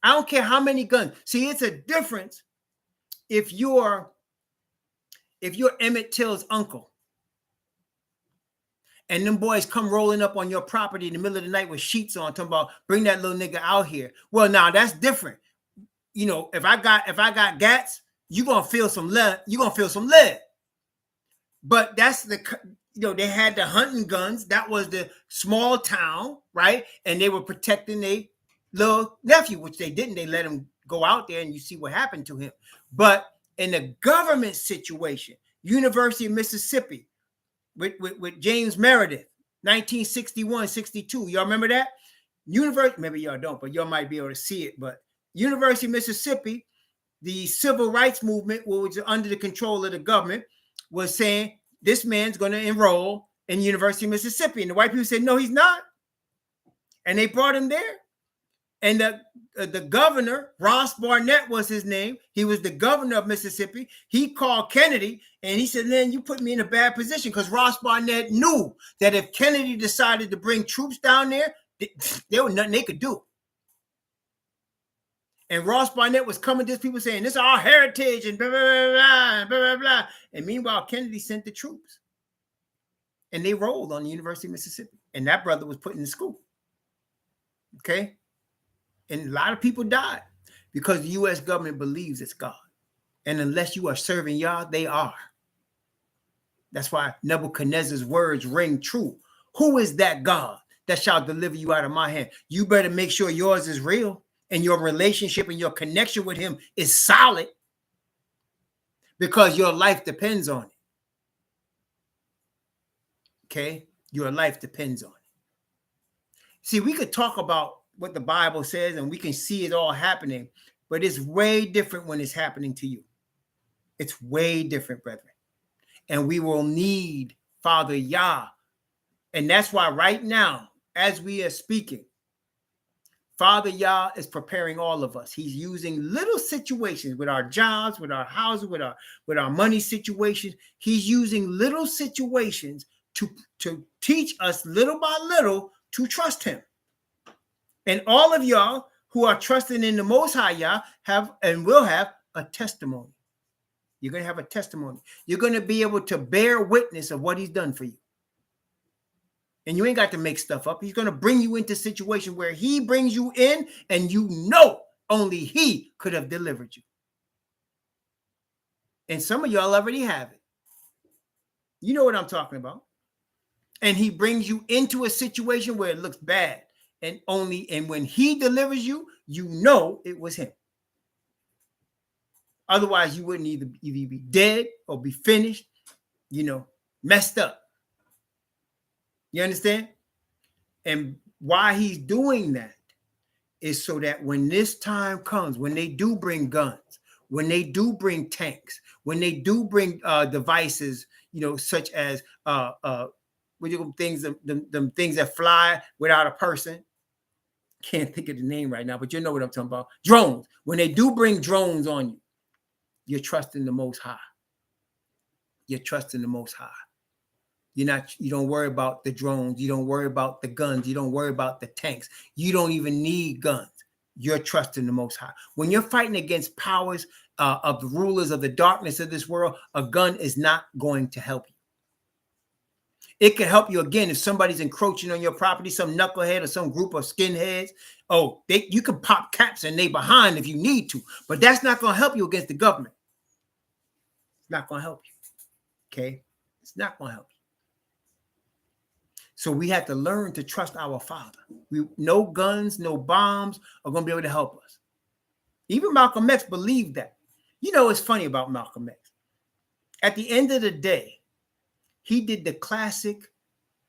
[SPEAKER 1] I don't care how many guns. See, it's a difference if you're Emmett Till's uncle and them boys come rolling up on your property in the middle of the night with sheets on, talking about bring that little nigga out here. Well, now that's different. You know, if I got gats, you're gonna feel some lead. You're gonna feel some lead. But that's they had the hunting guns. That was the small town, right? And they were protecting their little nephew, which they didn't. They let him go out there, and you see what happened to him. But in the government situation, University of Mississippi with James Meredith, 1961, 62. Y'all remember that? Maybe y'all don't, but y'all might be able to see it. But University of Mississippi, the civil rights movement, which was under the control of the government, was saying this man's going to enroll in University of Mississippi. And the white people said, no, he's not. And they brought him there. And the governor, Ross Barnett was his name. He was the governor of Mississippi. He called Kennedy and he said, man, you put me in a bad position, because Ross Barnett knew that if Kennedy decided to bring troops down there, there was nothing they could do. And Ross Barnett was coming to people saying, this is our heritage and blah, blah, blah, blah, blah, blah. And meanwhile, Kennedy sent the troops. And they rolled on the University of Mississippi. And that brother was put in school. Okay? And a lot of people died because the U.S. government believes it's God. And unless you are serving Yah, they are. That's why Nebuchadnezzar's words ring true. Who is that God that shall deliver you out of my hand? You better make sure yours is real. And your relationship and your connection with him is solid, because your life depends on it. Okay? Your life depends on it. See, we could talk about what the Bible says and we can see it all happening, but it's way different when it's happening to you. It's way different, brethren. And we will need Father Yah. And that's why right now, as we are speaking, Father Yah is preparing all of us. He's using little situations with our jobs, with our houses, with our money situations. He's using little situations to teach us little by little to trust him. And all of y'all who are trusting in the Most High Yah have and will have a testimony. You're going to have a testimony. You're going to be able to bear witness of what he's done for you. And you ain't got to make stuff up. He's going to bring you into a situation where he brings you in and you know only he could have delivered you. And some of y'all already have it. You know what I'm talking about. And he brings you into a situation where it looks bad. And when he delivers you, you know it was him. Otherwise, you wouldn't either be dead or be finished, messed up. You understand? And why he's doing that is so that when this time comes, when they do bring guns, when they do bring tanks, when they do bring devices, such as things that fly without a person, Can't think of the name right now, but you know what I'm talking about. Drones. When they do bring drones on you, you're trusting the Most High. You're trusting the Most High. You don't worry about the drones. You don't worry about the guns. You don't worry about the tanks. You don't even need guns. You're trusting the Most High. When you're fighting against powers of the rulers of the darkness of this world, a gun is not going to help you. It can help you again if somebody's encroaching on your property, some knucklehead or some group of skinheads. Oh, you can pop caps in they behind if you need to, but that's not going to help you against the government. It's not going to help you. Okay? It's not going to help you. So we have to learn to trust our Father. No guns, no bombs are going to be able to help us. Even Malcolm X believed that. You know, it's funny about Malcolm X. At the end of the day, he did the classic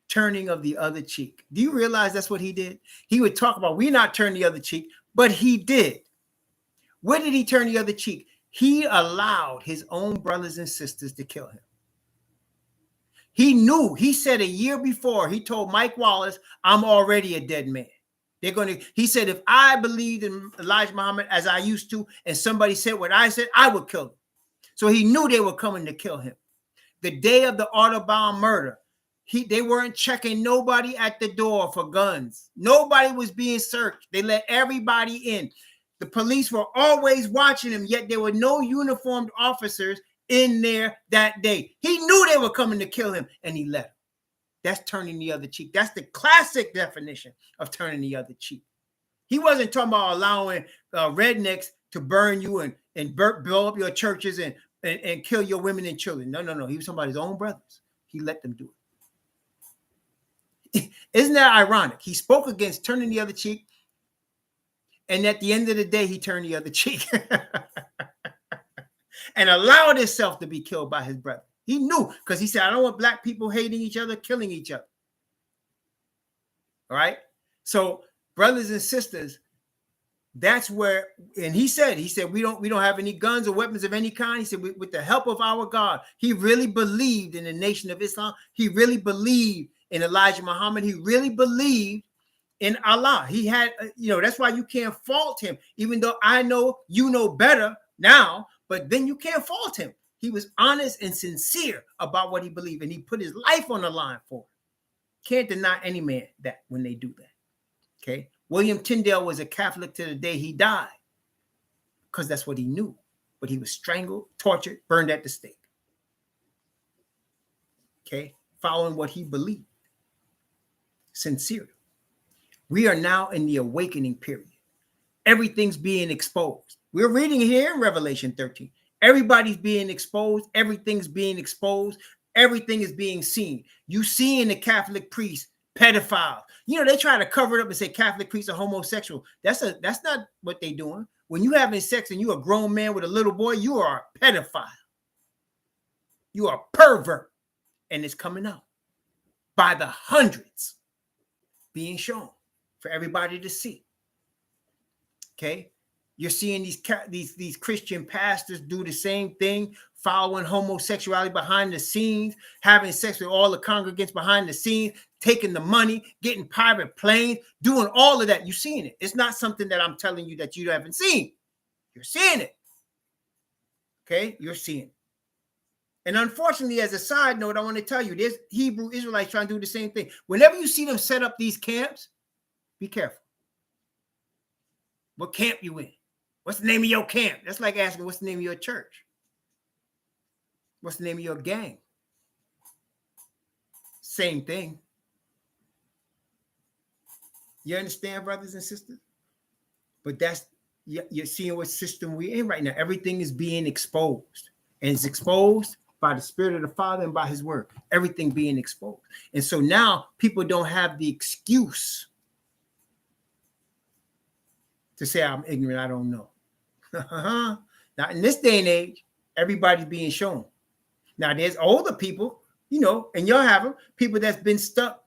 [SPEAKER 1] turning of the other cheek. Do you realize that's what he did? He would talk about, we're not turning the other cheek, but he did. Where did he turn the other cheek? He allowed his own brothers and sisters to kill him. He knew, he said a year before, he told Mike Wallace, I'm already a dead man. He said, if I believed in Elijah Muhammad as I used to, and somebody said what I said, I would kill them. So he knew they were coming to kill him. The day of the Audubon murder, they weren't checking nobody at the door for guns. Nobody was being searched. They let everybody in. The police were always watching him, yet there were no uniformed officers in there that day. He knew they were coming to kill him, and he let them. That's turning the other cheek. That's the classic definition of turning the other cheek. He wasn't talking about allowing rednecks to burn you and blow up your churches and kill your women and children. No. He was talking about his own brothers. He let them do it. Isn't that ironic? He spoke against turning the other cheek, and at the end of the day, he turned the other cheek and allowed himself to be killed by his brother. He knew, because he said, I don't want black people hating each other, killing each other. All right? So, brothers and sisters, that's where, and he said, we don't have any guns or weapons of any kind. He said, with the help of our God, he really believed in the Nation of Islam. He really believed in Elijah Muhammad. He really believed in Allah. He had, that's why you can't fault him, even though I know you know better now, but then you can't fault him. He was honest and sincere about what he believed, and he put his life on the line for it. Can't deny any man that when they do that. Okay? William Tyndale was a Catholic to the day he died because that's what he knew. But he was strangled, tortured, burned at the stake. Okay? Following what he believed. Sincere. We are now in the awakening period. Everything's being exposed. We're reading here in Revelation 13. Everybody's being exposed. Everything's being exposed. Everything is being seen. You see in the Catholic priests, pedophiles. They try to cover it up and say Catholic priests are homosexual. That's not what they're doing. When you having sex and you're a grown man with a little boy, you are a pedophile. You are a pervert. And it's coming out by the hundreds being shown for everybody to see. Okay? You're seeing these Christian pastors do the same thing, following homosexuality behind the scenes, having sex with all the congregants behind the scenes, taking the money, getting private planes, doing all of that. You're seeing it. It's not something that I'm telling you that you haven't seen. You're seeing it. Okay? You're seeing it. And unfortunately, as a side note, I want to tell you, there's Hebrew Israelites trying to do the same thing. Whenever you see them set up these camps, be careful. What camp you in? What's the name of your camp? That's like asking, what's the name of your church? What's the name of your gang? Same thing. You understand, brothers and sisters? But you're seeing what system we're in right now. Everything is being exposed. And it's exposed by the Spirit of the Father and by his word. Everything being exposed. And so now people don't have the excuse to say, I'm ignorant, I don't know. Now, in this day and age, everybody's being shown. Now, there's older people, and y'all have them, people that's been stuck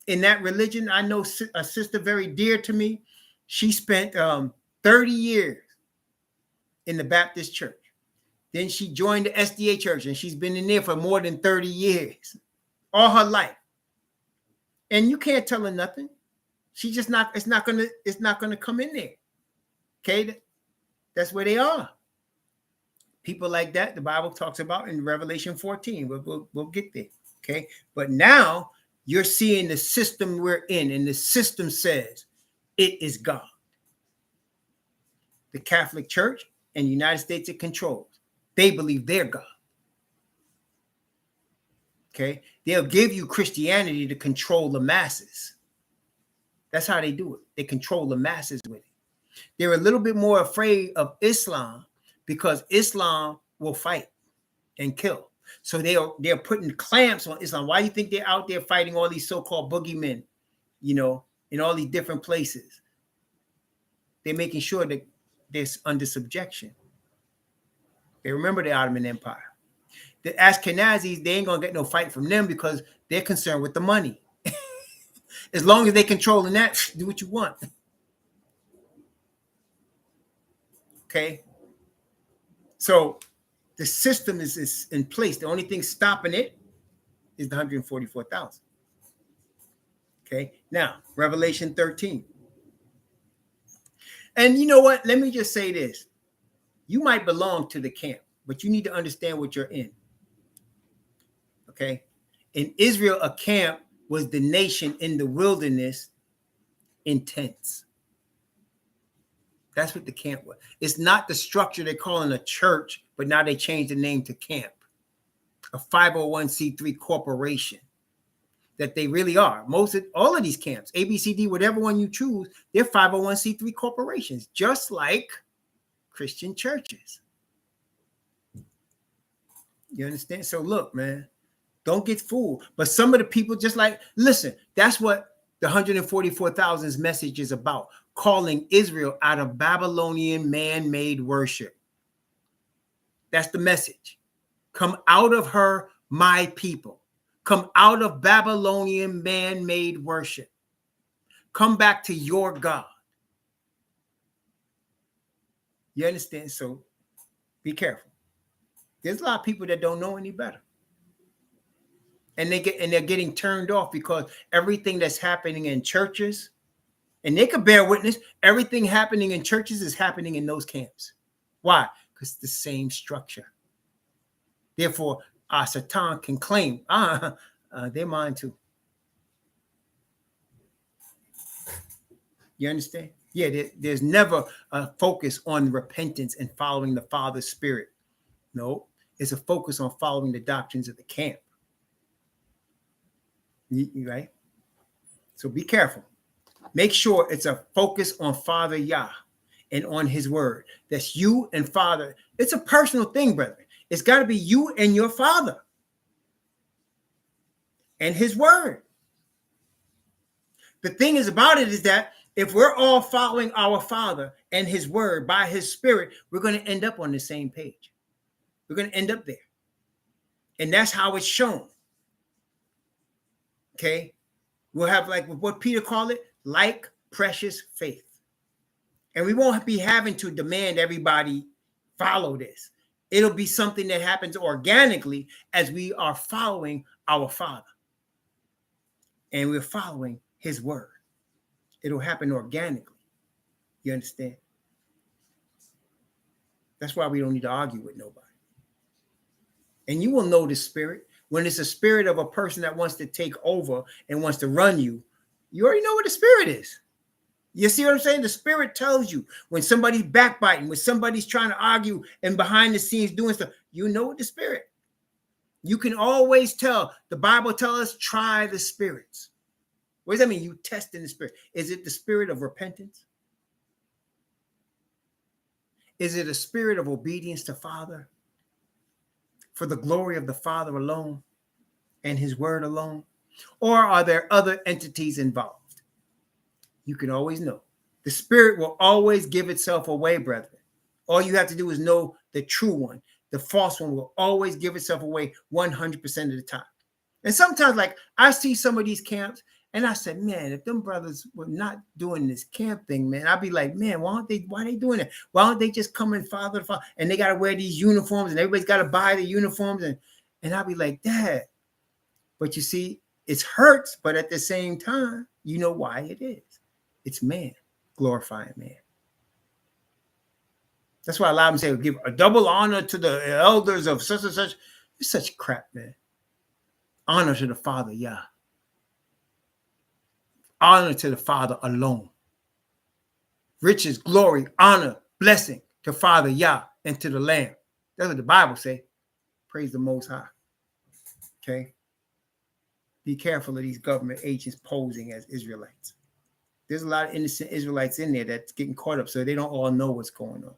[SPEAKER 1] in that religion. I know a sister very dear to me. She spent 30 years in the Baptist church. Then she joined the SDA church, and she's been in there for more than 30 years, all her life. And you can't tell her nothing. It's not gonna come in there. Okay, that's where they are. People like that, the Bible talks about in Revelation 14. We'll get there. Okay, but now you're seeing the system we're in, and the system says it is God. The Catholic Church and the United States it controls. They believe they're God. Okay, they'll give you Christianity to control the masses. That's how they do it. They control the masses with it. They're a little bit more afraid of Islam because Islam will fight and kill. So they're putting clamps on Islam. Why do you think they're out there fighting all these so-called boogeymen, in all these different places? They're making sure that they're under subjection. They remember the Ottoman Empire. The Ashkenazis, they ain't gonna get no fight from them because they're concerned with the money. As long as they controlling that, do what you want. Okay. So the system is in place. The only thing stopping it is the 144,000. Okay. Now, Revelation 13. And you know what? Let me just say this. You might belong to the camp, but you need to understand what you're in. Okay. In Israel, a camp was the nation in the wilderness in tents. That's what the camp was. It's not the structure they're calling a church, but now they changed the name to camp. A 501c3 corporation that they really are. All of these camps, ABCD, whatever one you choose, they're 501c3 corporations, just like Christian churches. You understand? So look, man, don't get fooled. But some of the people listen, that's what the 144,000's message is about, calling Israel out of Babylonian man-made worship. That's the message. Come out of her, my people. Come out of Babylonian man-made worship. Come back to your God. You understand? So be careful. There's a lot of people that don't know any better. And they're getting turned off because everything that's happening in churches, and they could bear witness, everything happening in churches is happening in those camps. Why? Because it's the same structure. Therefore, Satan can claim, they're mine too. You understand? Yeah, there's never a focus on repentance and following the Father's Spirit. No, it's a focus on following the doctrines of the camp. Right? So be careful. Make sure it's a focus on Father Yah and on his word. That's you and Father. It's a personal thing, brethren. It's got to be you and your Father and his word. The thing is about it is that if we're all following our Father and his word by his Spirit, we're going to end up on the same page. We're going to end up there. And that's how it's shown. Okay? We'll have, like what Peter called it, like precious faith. And we won't be having to demand everybody follow this. It'll be something that happens organically as we are following our Father. And we're following his word. It'll happen organically. You understand? That's why we don't need to argue with nobody. And you will know the spirit. When it's a spirit of a person that wants to take over and wants to run you, you already know what the spirit is. You see what I'm saying? The spirit tells you when somebody's backbiting, when somebody's trying to argue and behind the scenes doing stuff, you know what the spirit. You can always tell. The Bible tells us, try the spirits. What does that mean? You test in the spirit. Is it the spirit of repentance? Is it a spirit of obedience to Father? For the glory of the Father alone and his word alone? Or are there other entities involved? You can always know. The spirit will always give itself away, brethren. All you have to do is know the true one. The false one will always give itself away 100% of the time. And sometimes, like, I see some of these camps, and I said, man, if them brothers were not doing this camp thing, man, I'd be like, man, why are they doing it? Why don't they just come in Father to Father? And they got to wear these uniforms, and everybody's got to buy the uniforms. And I'd be like, Dad. But you see, it hurts, but at the same time, you know why it is. It's man glorifying man. That's why a lot of them say give a double honor to the elders of such and such. It's such crap, man. Honor to the Father, Yah. Honor to the Father alone. Riches, glory, honor, blessing to Father Yah and to the Lamb. That's what the Bible says. Praise the Most High. Okay? Be careful of these government agents posing as Israelites. There's a lot of innocent Israelites in there that's getting caught up, so they don't all know what's going on.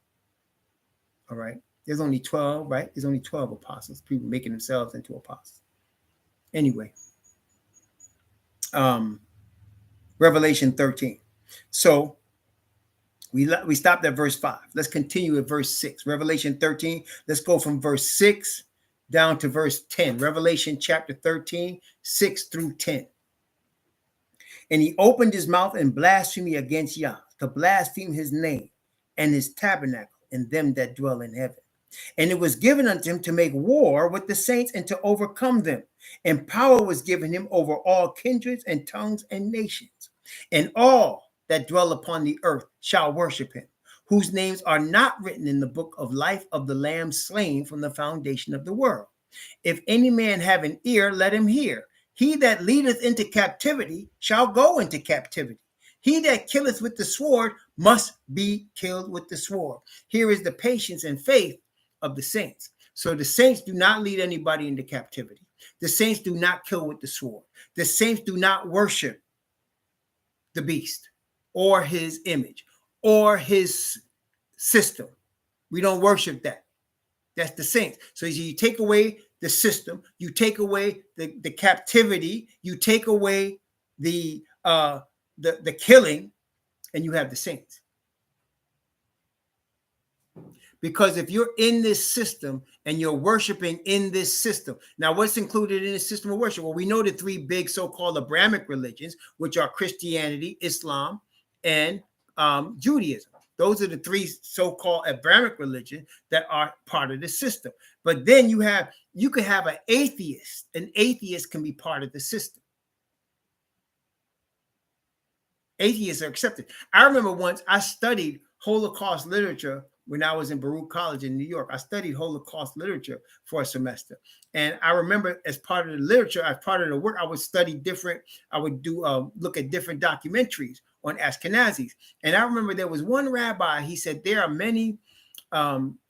[SPEAKER 1] All right? There's only 12, right? There's only 12 apostles, people making themselves into apostles. Anyway, Revelation 13. So we stopped at verse 5. Let's continue at verse 6. Revelation 13. Let's go from verse 6 down to verse 10. Revelation chapter 13, 6 through 10. And he opened his mouth in blasphemy against Yah, to blaspheme his name and his tabernacle and them that dwell in heaven. And it was given unto him to make war with the saints and to overcome them. And power was given him over all kindreds and tongues and nations. And all that dwell upon the earth shall worship him, whose names are not written in the book of life of the Lamb slain from the foundation of the world. If any man have an ear, let him hear. He that leadeth into captivity shall go into captivity. He that killeth with the sword must be killed with the sword. Here is the patience and faith of the saints. So the saints do not lead anybody into captivity. The saints do not kill with the sword. The saints do not worship the beast or his image or his system. We don't worship that. That's the saints. So you take away the system, you take away the captivity, you take away the killing, and you have the saints. Because if you're in this system and you're worshiping in this system, now what's included in the system of worship? Well, we know the three big so-called Abrahamic religions, which are Christianity, Islam, and Judaism. Those are the three so-called Abrahamic religions that are part of the system. But then you can have an atheist. An atheist can be part of the system. Atheists are accepted. I remember once I studied Holocaust literature when I was in Baruch College in New York. I studied Holocaust literature for a semester. And I remember as part of the literature, as part of the work, I would study different, I would do look at different documentaries on Ashkenazis. And I remember there was one rabbi, he said, there are many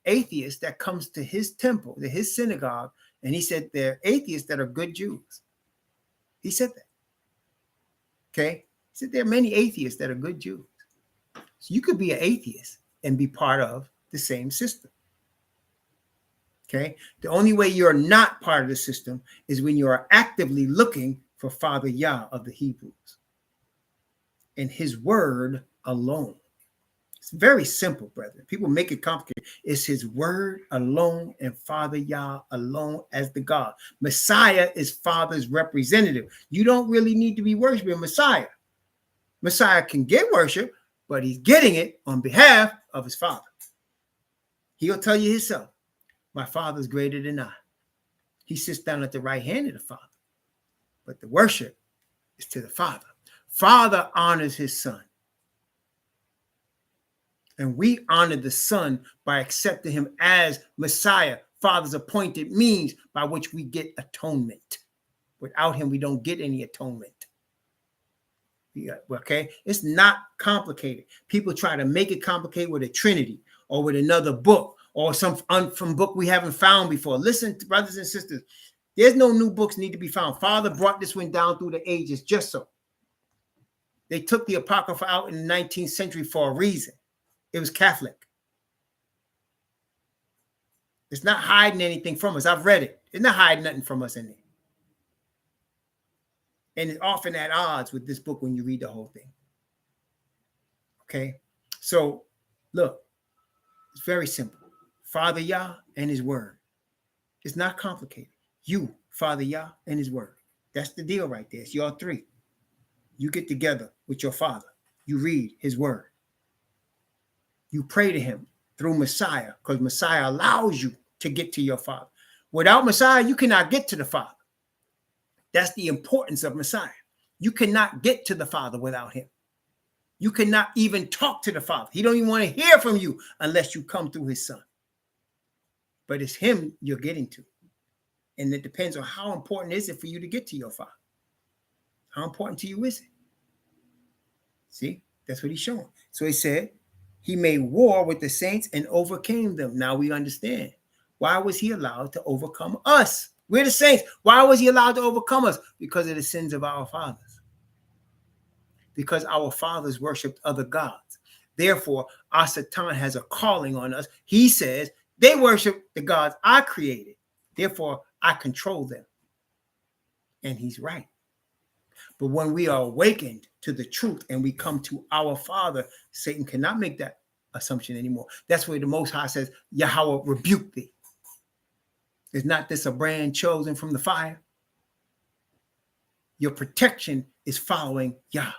[SPEAKER 1] atheists that comes to his temple, to his synagogue. And he said, they're atheists that are good Jews. He said that. Okay. He said, there are many atheists that are good Jews. So you could be an atheist and be part of the same system. Okay. The only way you're not part of the system is when you are actively looking for Father Yah of the Hebrews and his word alone. It's very simple, brethren. People make it complicated. It's his word alone and Father Yah alone as the God. Messiah is Father's representative. You don't really need to be worshiping Messiah. Messiah can get worship, but he's getting it on behalf of his Father. He'll tell you himself, my Father's greater than I. He sits down at the right hand of the Father, but the worship is to the Father. Father honors his Son. And we honor the Son by accepting him as Messiah, Father's appointed means by which we get atonement. Without him, we don't get any atonement. Yeah, okay, it's not complicated. People try to make it complicated with a Trinity or with another book or some from book we haven't found before. Listen, brothers and sisters, there's no new books need to be found. Father brought this one down through the ages just so. They took the Apocrypha out in the 19th century for a reason. It was Catholic. It's not hiding anything from us. I've read it. It's not hiding nothing from us in there. And it's often at odds with this book when you read the whole thing. Okay? So, look, it's very simple. Father Yah and his word. It's not complicated. You, Father Yah and his word. That's the deal right there. It's y'all three. You get together with your Father. You read his word. You pray to him through Messiah because Messiah allows you to get to your Father. Without Messiah, you cannot get to the Father. That's the importance of Messiah. You cannot get to the Father without him. You cannot even talk to the Father. He don't even want to hear from you unless you come through his Son. But it's him you're getting to. And it depends on how important is it for you to get to your Father. How important to you is it? See, that's what he's showing. So he said, he made war with the saints and overcame them. Now we understand. Why was he allowed to overcome us? We're the saints. Why was he allowed to overcome us? Because of the sins of our fathers. Because our fathers worshipped other gods. Therefore, our Satan has a calling on us. He says, they worship the gods I created. Therefore, I control them. And he's right. But when we are awakened to the truth and we come to our Father, Satan cannot make that assumption anymore. That's where the Most High says, Yahweh rebuke thee. Is not this a brand chosen from the fire? Your protection is following Yah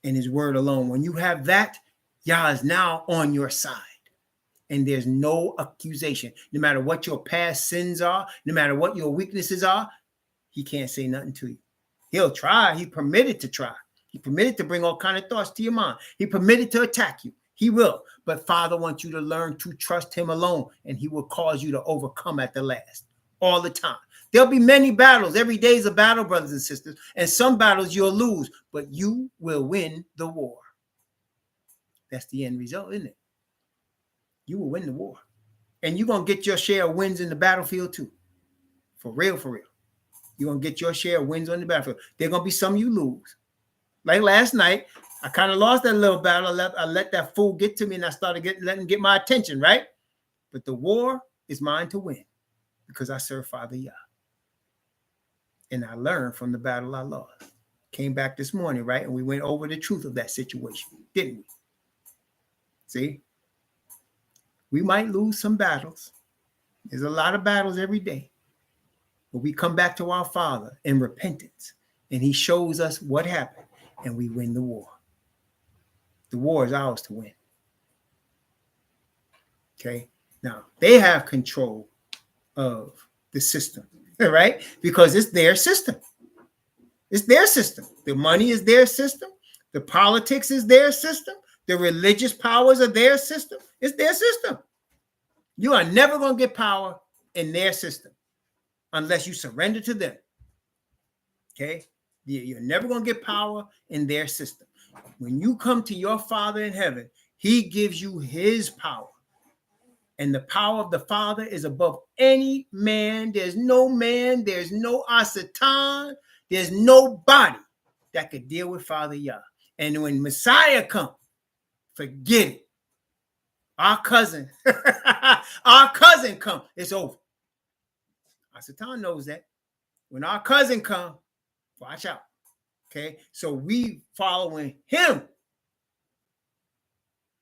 [SPEAKER 1] and his word alone. When you have that, Yah is now on your side. And there's no accusation. No matter what your past sins are, no matter what your weaknesses are, he can't say nothing to you. He'll try. He permitted to try. He permitted to bring all kinds of thoughts to your mind. He permitted to attack you. He will. But Father wants you to learn to trust him alone, and he will cause you to overcome at the last, all the time. There'll be many battles. Every day is a battle, brothers and sisters. And some battles you'll lose, but you will win the war. That's the end result, isn't it? You will win the war. And you're going to get your share of wins in the battlefield too. For real, for real. You're going to get your share of wins on the battlefield. There are going to be some you lose. Like last night, I kind of lost that little battle. I let that fool get to me, and I started letting him get my attention, right? But the war is mine to win because I serve Father Yah. And I learned from the battle I lost. Came back this morning, right? And we went over the truth of that situation, didn't we? See? We might lose some battles. There's a lot of battles every day. But we come back to our Father in repentance, and he shows us what happened, and we win the war. The war is ours to win. Okay? Now, they have control of the system, right? Because it's their system. It's their system. The money is their system. The politics is their system. The religious powers are their system. It's their system. You are never going to get power in their system unless you surrender to them. Okay? You're never going to get power in their system. When you come to your Father in heaven, he gives you his power. And the power of the Father is above any man. There's no Satan. There's nobody that could deal with Father Yah. And when Messiah comes, forget it. Our cousin come, it's over. Our Satan knows that. When our cousin come, watch out. Okay, so we following him.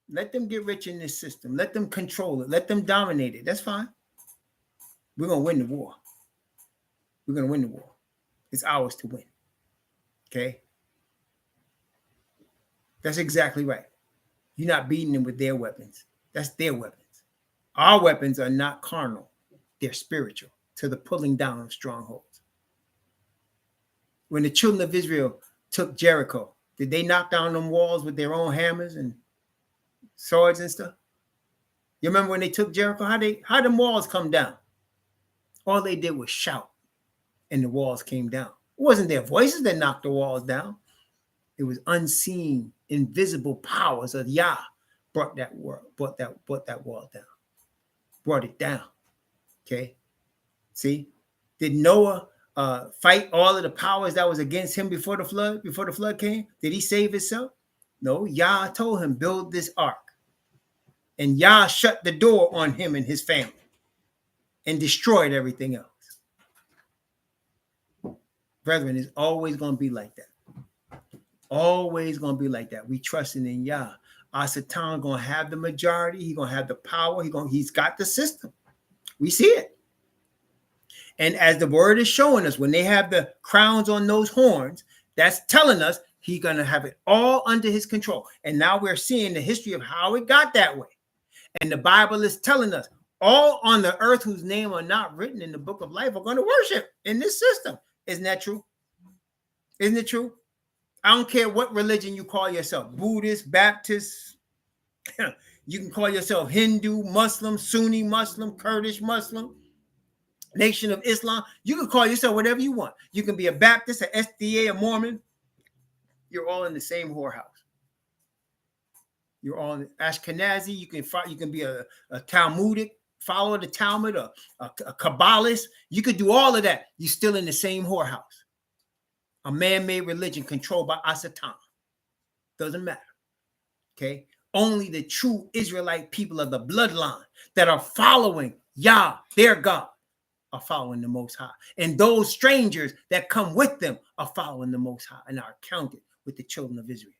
[SPEAKER 1] Let them get rich in this system. Let them control it. Let them dominate it. That's fine. We're going to win the war. We're going to win the war. It's ours to win. Okay? That's exactly right. You're not beating them with their weapons. That's their weapons. Our weapons are not carnal. They're spiritual, to the pulling down of strongholds. When the children of Israel took Jericho, did they knock down them walls with their own hammers and swords and stuff? You remember when they took Jericho? How them walls come down? All they did was shout, and the walls came down. It wasn't their voices that knocked the walls down. It was unseen, invisible powers of Yah brought that wall down, brought it down. Okay, see, did Noah fight all of the powers that was against him before the flood? Before the flood came, did he save himself? No, Yah told him build this ark, and Yah shut the door on him and his family, and destroyed everything else. Brethren, it's always going to be like that. Always going to be like that. We trusting in Yah. Our Satan going to have the majority. He's going to have the power. He's got the system. We see it. And as the word is showing us, when they have the crowns on those horns, that's telling us he's going to have it all under his control. And now we're seeing the history of how it got that way. And the Bible is telling us all on the earth whose name are not written in the book of life are going to worship in this system. Isn't that true? Isn't it true? I don't care what religion you call yourself, Buddhist, Baptist, you can call yourself Hindu, Muslim, Sunni Muslim, Kurdish Muslim, Nation of Islam. You can call yourself whatever you want. You can be a Baptist, a SDA, a Mormon. You're all in the same whorehouse. You're all Ashkenazi. You can be a Talmudic, follow the Talmud, a Kabbalist. You could do all of that. You're still in the same whorehouse. A man-made religion controlled by Satan. Doesn't matter. Okay? Only the true Israelite people of the bloodline that are following Yah, their God, are following the Most High. And those strangers that come with them are following the Most High and are counted with the children of Israel.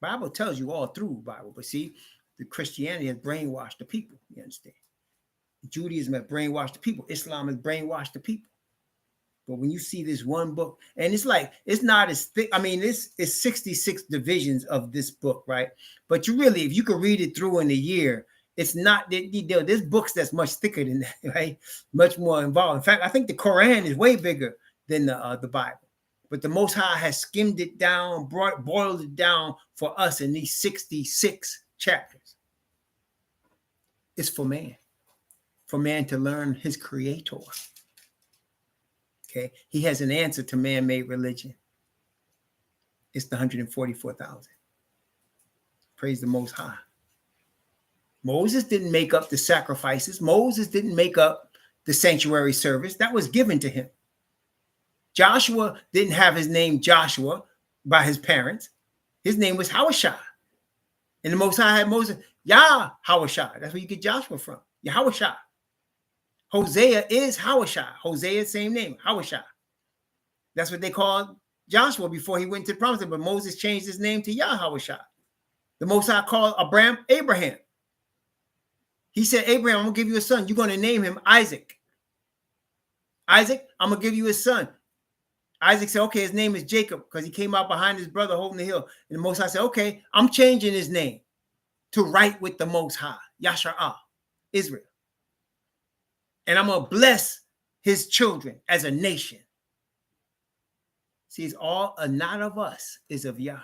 [SPEAKER 1] Bible tells you all through Bible, but see, the Christianity has brainwashed the people. You understand? Judaism has brainwashed the people. Islam has brainwashed the people. But when you see this one book, and it's like, it's not as thick. I mean, it's 66 divisions of this book, right? But you really, if you could read it through in a year, it's not, there's books that's much thicker than that, right? Much more involved. In fact, I think the Quran is way bigger than the Bible. But the Most High has skimmed it down, boiled it down for us in these 66 chapters. It's for man to learn his creator. Okay, he has an answer to man-made religion. It's the 144,000. Praise the Most High. Moses didn't make up the sacrifices. Moses didn't make up the sanctuary service. That was given to him. Joshua didn't have his name Joshua by his parents. His name was Hawashai. And the Most High had Moses, Yahweh. That's where you get Joshua from. Yahweh. Hosea is Hawashai. Hosea, same name, Hawashai. That's what they called Joshua before he went to the promised land. But Moses changed his name to Yahweh. The Most High called Abraham. He said, Abraham, I'm going to give you a son. You're going to name him Isaac. Isaac, I'm going to give you a son. Isaac said, okay, his name is Jacob because he came out behind his brother holding the hill. And the Most High said, okay, I'm changing his name to right with the Most High, Yasha'ah, Israel. And I'm going to bless his children as a nation. See, it's all not of us, is of Yah.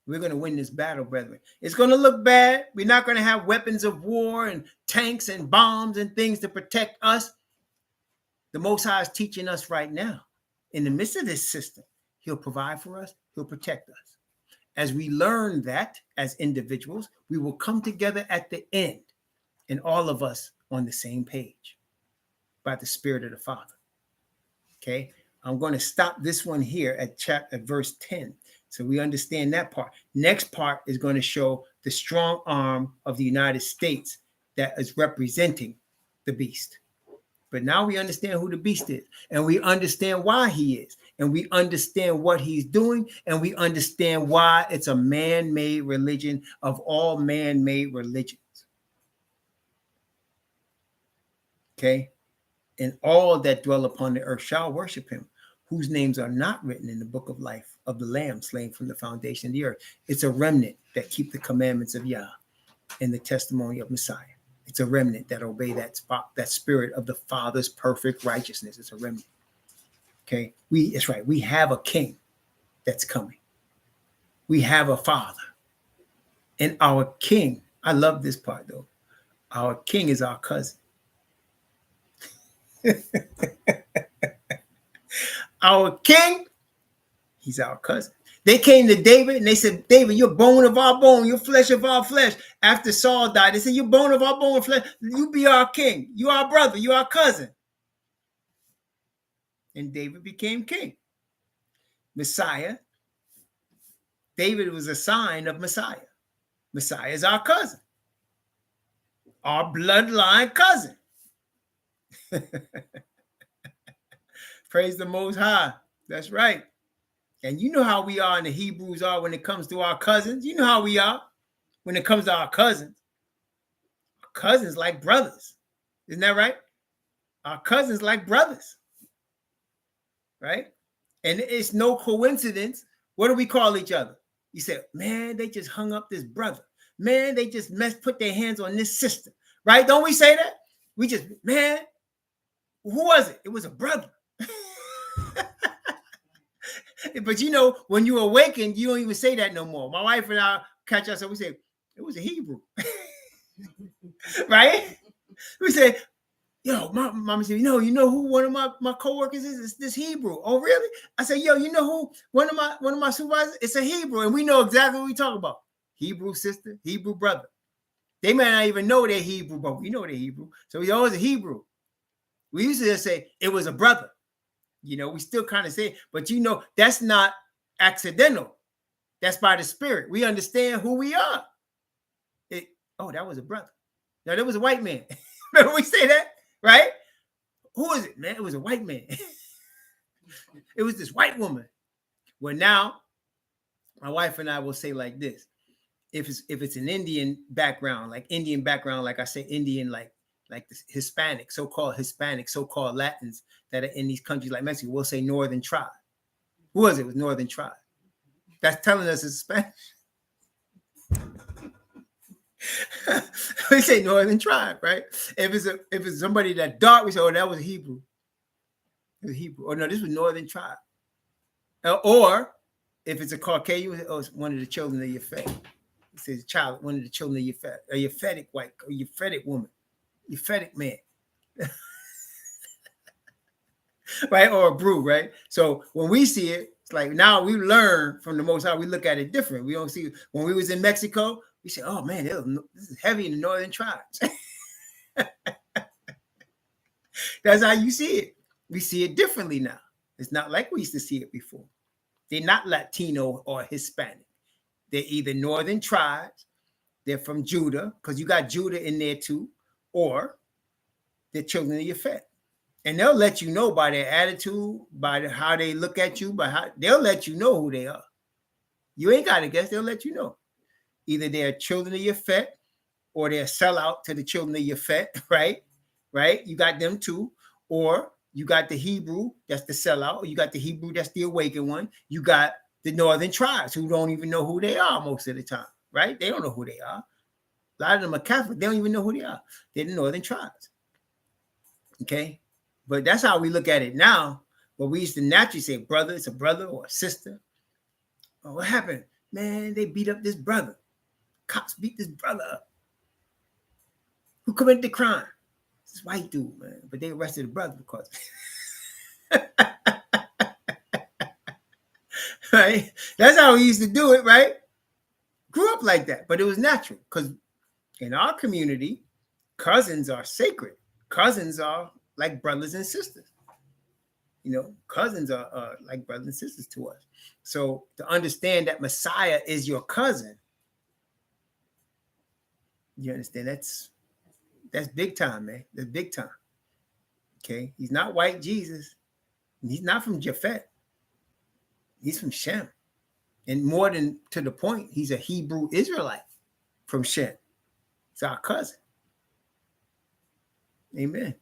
[SPEAKER 1] We're going to win this battle, brethren. It's going to look bad. We're not going to have weapons of war and tanks and bombs and things to protect us. The Most High is teaching us right now. In the midst of this system, he'll provide for us. He'll protect us. As we learn that as individuals, we will come together at the end, and all of us on the same page by the Spirit of the Father. Okay, I'm going to stop this one here at verse 10. So we understand that part. Next part is going to show the strong arm of the United States that is representing the beast. But now we understand who the beast is, and we understand why he is, and we understand what he's doing, and we understand why it's a man-made religion of all man-made religions. Okay? And all that dwell upon the earth shall worship him, whose names are not written in the book of life of the Lamb slain from the foundation of the earth. It's a remnant that keep the commandments of Yah and the testimony of Messiah. It's a remnant that obey that spirit of the Father's perfect righteousness. It's a remnant. Okay, it's right. We have a king that's coming. We have a father. And our king, I love this part though. Our king is our cousin. Our king, he's our cousin. They came to David and they said, David, you're bone of our bone, you're flesh of our flesh. After Saul died, they said, you're bone of our bone and flesh. You be our king. You our brother. You our cousin. And David became king. Messiah. David was a sign of Messiah. Messiah is our cousin. Our bloodline cousin. Praise the Most High. That's right. And you know how we are and the Hebrews are when it comes to our cousins. You know how we are when it comes to our cousins. Our cousins like brothers. Isn't that right? Our cousins like brothers. Right? And it's no coincidence. What do we call each other? You say, man, they just hung up this brother. Man, they just put their hands on this sister. Right? Don't we say that? We just, man, who was it? It was a brother. But you know, when you awaken, you don't even say that no more. My wife and I catch ourselves, we say, it was a Hebrew. Right? We say, yo, my mama said, you know who one of my coworkers is? It's this Hebrew. Oh, really? I said, yo, you know who one of my supervisors? It's a Hebrew. And we know exactly what we talk about. Hebrew sister, Hebrew brother. They may not even know they're Hebrew, but we know they're Hebrew. So we always a Hebrew. We used to just say it was a brother. You know, we still kind of say it, but you know, that's not accidental. That's by the Spirit. We understand who we are. That was a brother. No, that was a white man. Remember we say that, right? Who is it, man? It was a white man. It was this white woman. Well, now my wife and I will say like this: if it's an Indian background, like I say Indian, like the Hispanic, so-called Latins that are in these countries like Mexico, we'll say Northern tribe. Who was it? It was Northern tribe. That's telling us it's Spanish. We say Northern tribe, right? If it's somebody that dark, we say, oh, that was a Hebrew. It was Hebrew. Or no, this was Northern tribe. Or if it's a Caucasian, we say, oh, it's one of the children of Yefet. It says child, one of the children of Yefet, a Yefetic white, a Yefetic woman, Yefetic man. Right? Or a brew, right? So when we see it, it's like now we learn from the Most High, we look at it different. We don't see, when we was in Mexico, we say, oh man, this is heavy in the northern tribes. That's how you see it. We see it differently now. It's not like we used to see it before. They're not Latino or Hispanic. They're either northern tribes, they're from Judah, because you got Judah in there too, or they're children of Yefet. And they'll let you know by their attitude, by how they look at you, they'll let you know who they are. You ain't got to guess, they'll let you know. Either they're children of Yefet or they're sellout to the children of Yefet, right? Right? You got them too. Or you got the Hebrew, that's the sellout. Or you got the Hebrew, that's the awakened one. You got the northern tribes who don't even know who they are most of the time, right? They don't know who they are. A lot of them are Catholic. They don't even know who they are. They're the northern tribes. Okay? But that's how we look at it now. But we used to naturally say brother, it's a brother or a sister. Oh, what happened? Man, they beat up this brother. Cops beat this brother up. Who committed the crime? This white dude, man. But they arrested the brother because right? That's how we used to do it, right? Grew up like that, but it was natural because in our community, cousins are sacred. Cousins are like brothers and sisters. You know, cousins are like brothers and sisters to us. So to understand that Messiah is your cousin, you understand? That's big time, man. That's big time. Okay, he's not white Jesus. He's not from Japhet. He's from Shem, and more than to the point, he's a Hebrew Israelite from Shem. It's our cousin. Amen.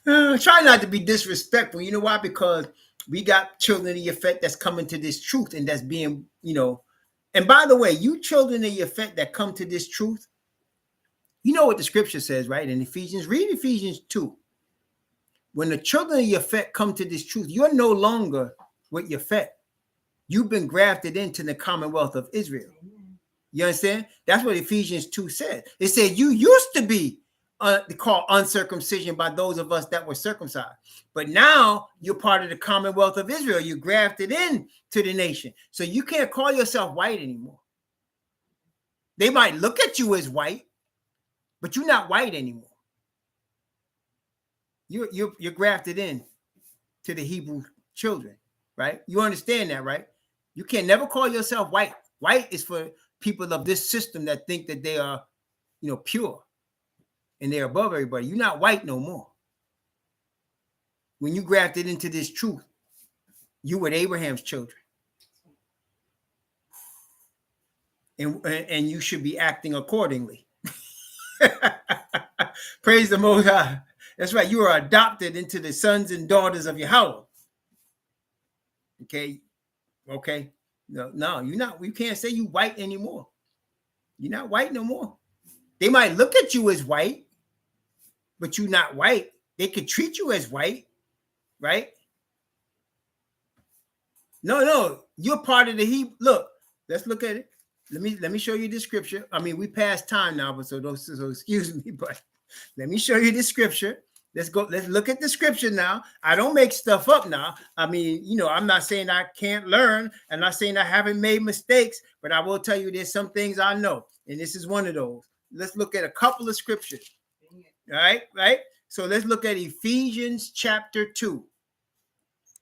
[SPEAKER 1] Try not to be disrespectful. You know why? Because we got children of Yefet that's coming to this truth and that's being, you know. And by the way, you children of Yefet that come to this truth, you know what the scripture says, right? In Ephesians, read Ephesians 2. When the children of Yefet come to this truth, you're no longer with Yefet. You've been grafted into the commonwealth of Israel. You understand? That's what Ephesians 2 said. It said you used to be called uncircumcision by those of us that were circumcised. But now you're part of the commonwealth of Israel. You're grafted in to the nation. So you can't call yourself white anymore. They might look at you as white, but you're not white anymore. You're grafted in to the Hebrew children, right? You understand that, right? You can never call yourself white. White is for people of this system that think that they are, you know, pure and they're above everybody. You're not white no more. When you grafted into this truth, you were Abraham's children. And you should be acting accordingly. Praise the Most High. That's right. You are adopted into the sons and daughters of Yahweh. Okay. No, you're not. You can't say you white anymore. You're not white no more. They might look at you as white, but you're not white. They could treat you as white, right? No, you're part of the Hebrew. Look, let's look at it. Let me show you the scripture. I mean, we passed time now, but so excuse me, but let me show you the scripture. Let's look at the scripture now. I don't make stuff up now. I mean, I'm not saying I can't learn. I'm not saying I haven't made mistakes, but I will tell you there's some things I know, and this is one of those. Let's look at a couple of scriptures. All right. So let's look at Ephesians chapter 2.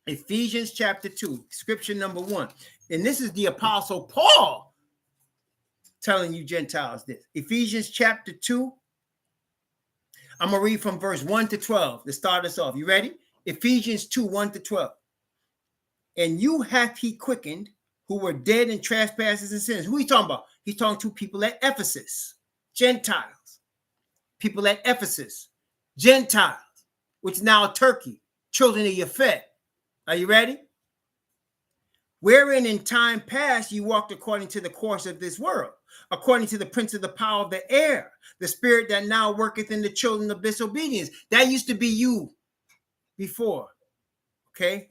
[SPEAKER 1] Ephesians chapter 2, scripture number 1. And this is the Apostle Paul telling you Gentiles this. Ephesians chapter 2. I'm going to read from verse 1 to 12 to start us off. You ready? Ephesians 2, 1 to 12. And you hath he quickened who were dead in trespasses and sins. Who he talking about? He's talking to people at Ephesus. Gentiles. People at Ephesus. Gentiles, which is now Turkey. Children of Euphrates. Are you ready? Wherein in time past you walked according to the course of this world, according to the prince of the power of the air, the spirit that now worketh in the children of disobedience. That used to be you before, okay?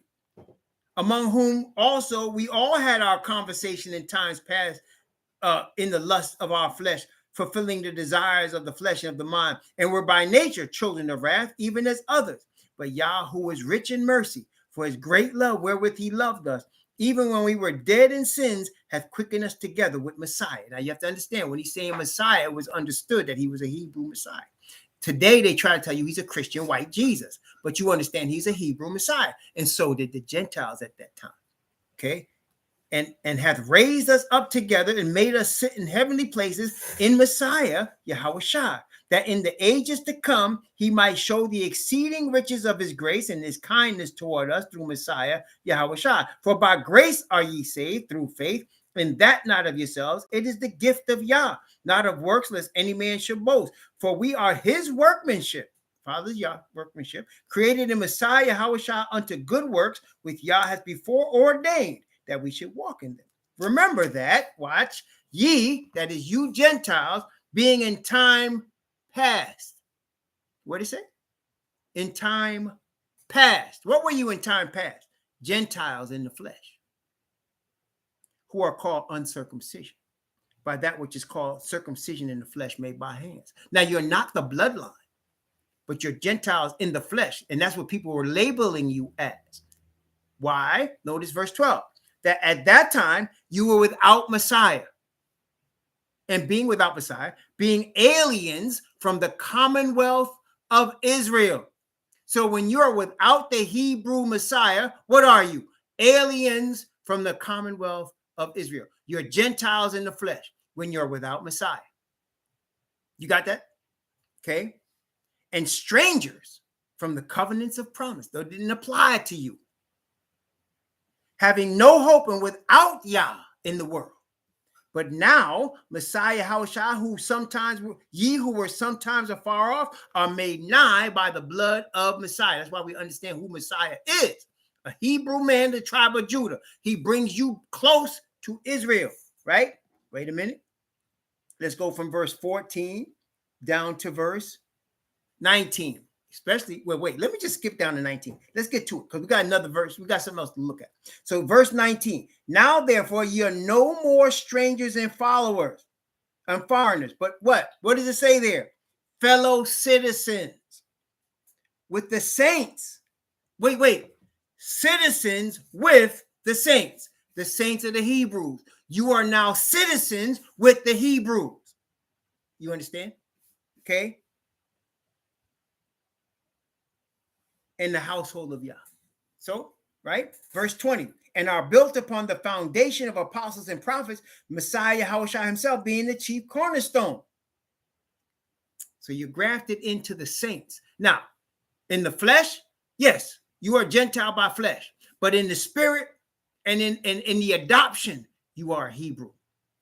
[SPEAKER 1] Among whom also we all had our conversation in times past in the lust of our flesh, fulfilling the desires of the flesh and of the mind, and were by nature children of wrath, even as others. But Yah, who is rich in mercy, for his great love wherewith he loved us, even when we were dead in sins, hath quickened us together with Messiah. Now you have to understand, when he's saying Messiah, it was understood that he was a Hebrew Messiah. Today they try to tell you he's a Christian white Jesus, but you understand he's a Hebrew Messiah, and so did the Gentiles at that time. Okay, and hath raised us up together and made us sit in heavenly places in Messiah, YHWH, that in the ages to come he might show the exceeding riches of his grace and his kindness toward us through Messiah, YHWH. For by grace are ye saved through faith, and that not of yourselves. It is the gift of Yah, not of works, lest any man should boast. For we are his workmanship, Father's Yah workmanship, created in Messiah, YHWH, unto good works, which Yah has before ordained that we should walk in them. Remember that, watch, ye, that is you Gentiles, being in time past. What did it say? In time past. What were you in time past? Gentiles in the flesh, who are called uncircumcision, by that which is called circumcision in the flesh made by hands. Now, you're not the bloodline, but you're Gentiles in the flesh, and that's what people were labeling you as. Why? Notice verse 12. That at that time you were without Messiah, and being without Messiah, being aliens from the commonwealth of Israel. So when you're without the Hebrew Messiah, what are you? Aliens from the commonwealth of Israel. You're Gentiles in the flesh when you're without Messiah. You got that? Okay. And strangers from the covenants of promise. They didn't apply to you. Having no hope and without Yah in the world. But now, Messiah, YHWH, who were sometimes afar off, are made nigh by the blood of Messiah. That's why we understand who Messiah is. A Hebrew man, the tribe of Judah. He brings you close to Israel, right? Wait a minute. Let's go from verse 14 down to verse 19. Especially, wait, let me just skip down to 19. Let's get to it because we got another verse. We got something else to look at. So verse 19. Now, therefore, ye are no more strangers and followers and foreigners. But what? What does it say there? Fellow citizens with the saints. Wait. Citizens with the saints. The saints of the Hebrews. You are now citizens with the Hebrews. You understand? Okay. In the household of Yah. So, right? Verse 20. And are built upon the foundation of apostles and prophets, Messiah, YHWH himself being the chief cornerstone. So you're grafted into the saints. Now, in the flesh, yes, you are Gentile by flesh. But in the spirit and in the adoption, you are a Hebrew.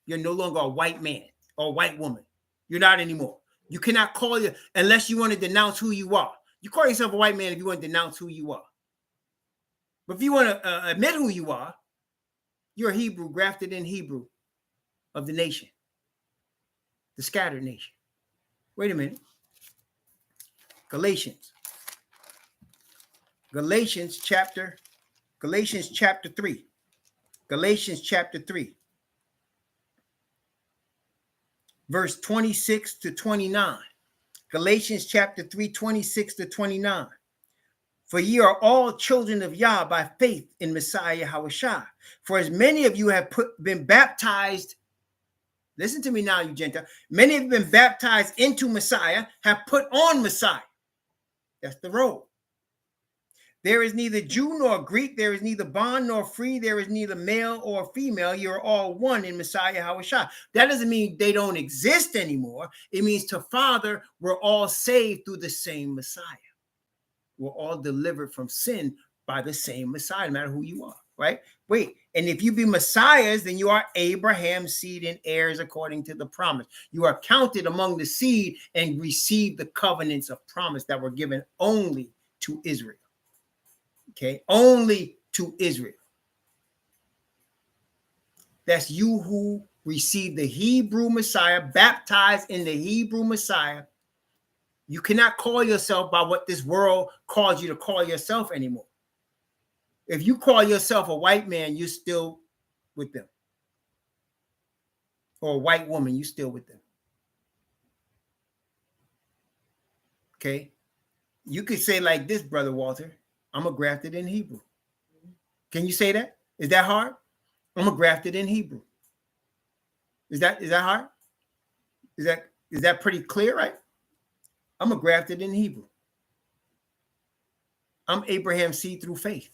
[SPEAKER 1] You're no longer a white man or a white woman. You're not anymore. You cannot call you, unless you want to denounce who you are. You call yourself a white man if you want to denounce who you are. But if you want to admit who you are, you're a Hebrew, grafted in Hebrew of the nation, the scattered nation. Wait a minute. Galatians chapter 3. Galatians chapter 3. Verse 26 to 29. Galatians chapter 3, 26 to 29. For ye are all children of Yah by faith in Messiah YHWH. For as many of you have been baptized, listen to me now, you Gentile. Many have been baptized into Messiah, have put on Messiah. That's the robe. There is neither Jew nor Greek. There is neither bond nor free. There is neither male or female. You're all one in Messiah YHWH. That doesn't mean they don't exist anymore. It means to Father, we're all saved through the same Messiah. We're all delivered from sin by the same Messiah, no matter who you are, right? Wait, and if you be Messiahs, then you are Abraham's seed and heirs according to the promise. You are counted among the seed and receive the covenants of promise that were given only to Israel. Okay, only to Israel. That's you who received the Hebrew Messiah, baptized in the Hebrew Messiah. You cannot call yourself by what this world calls you to call yourself anymore. If you call yourself a white man, you're still with them. Or a white woman, you're still with them. Okay? You could say like this, Brother Walter, I'm a grafted in Hebrew. Can you say that? Is that hard? I'm a grafted in Hebrew. Is that hard? Is that pretty clear, right? I'm a grafted in Hebrew. I'm Abraham's seed through faith.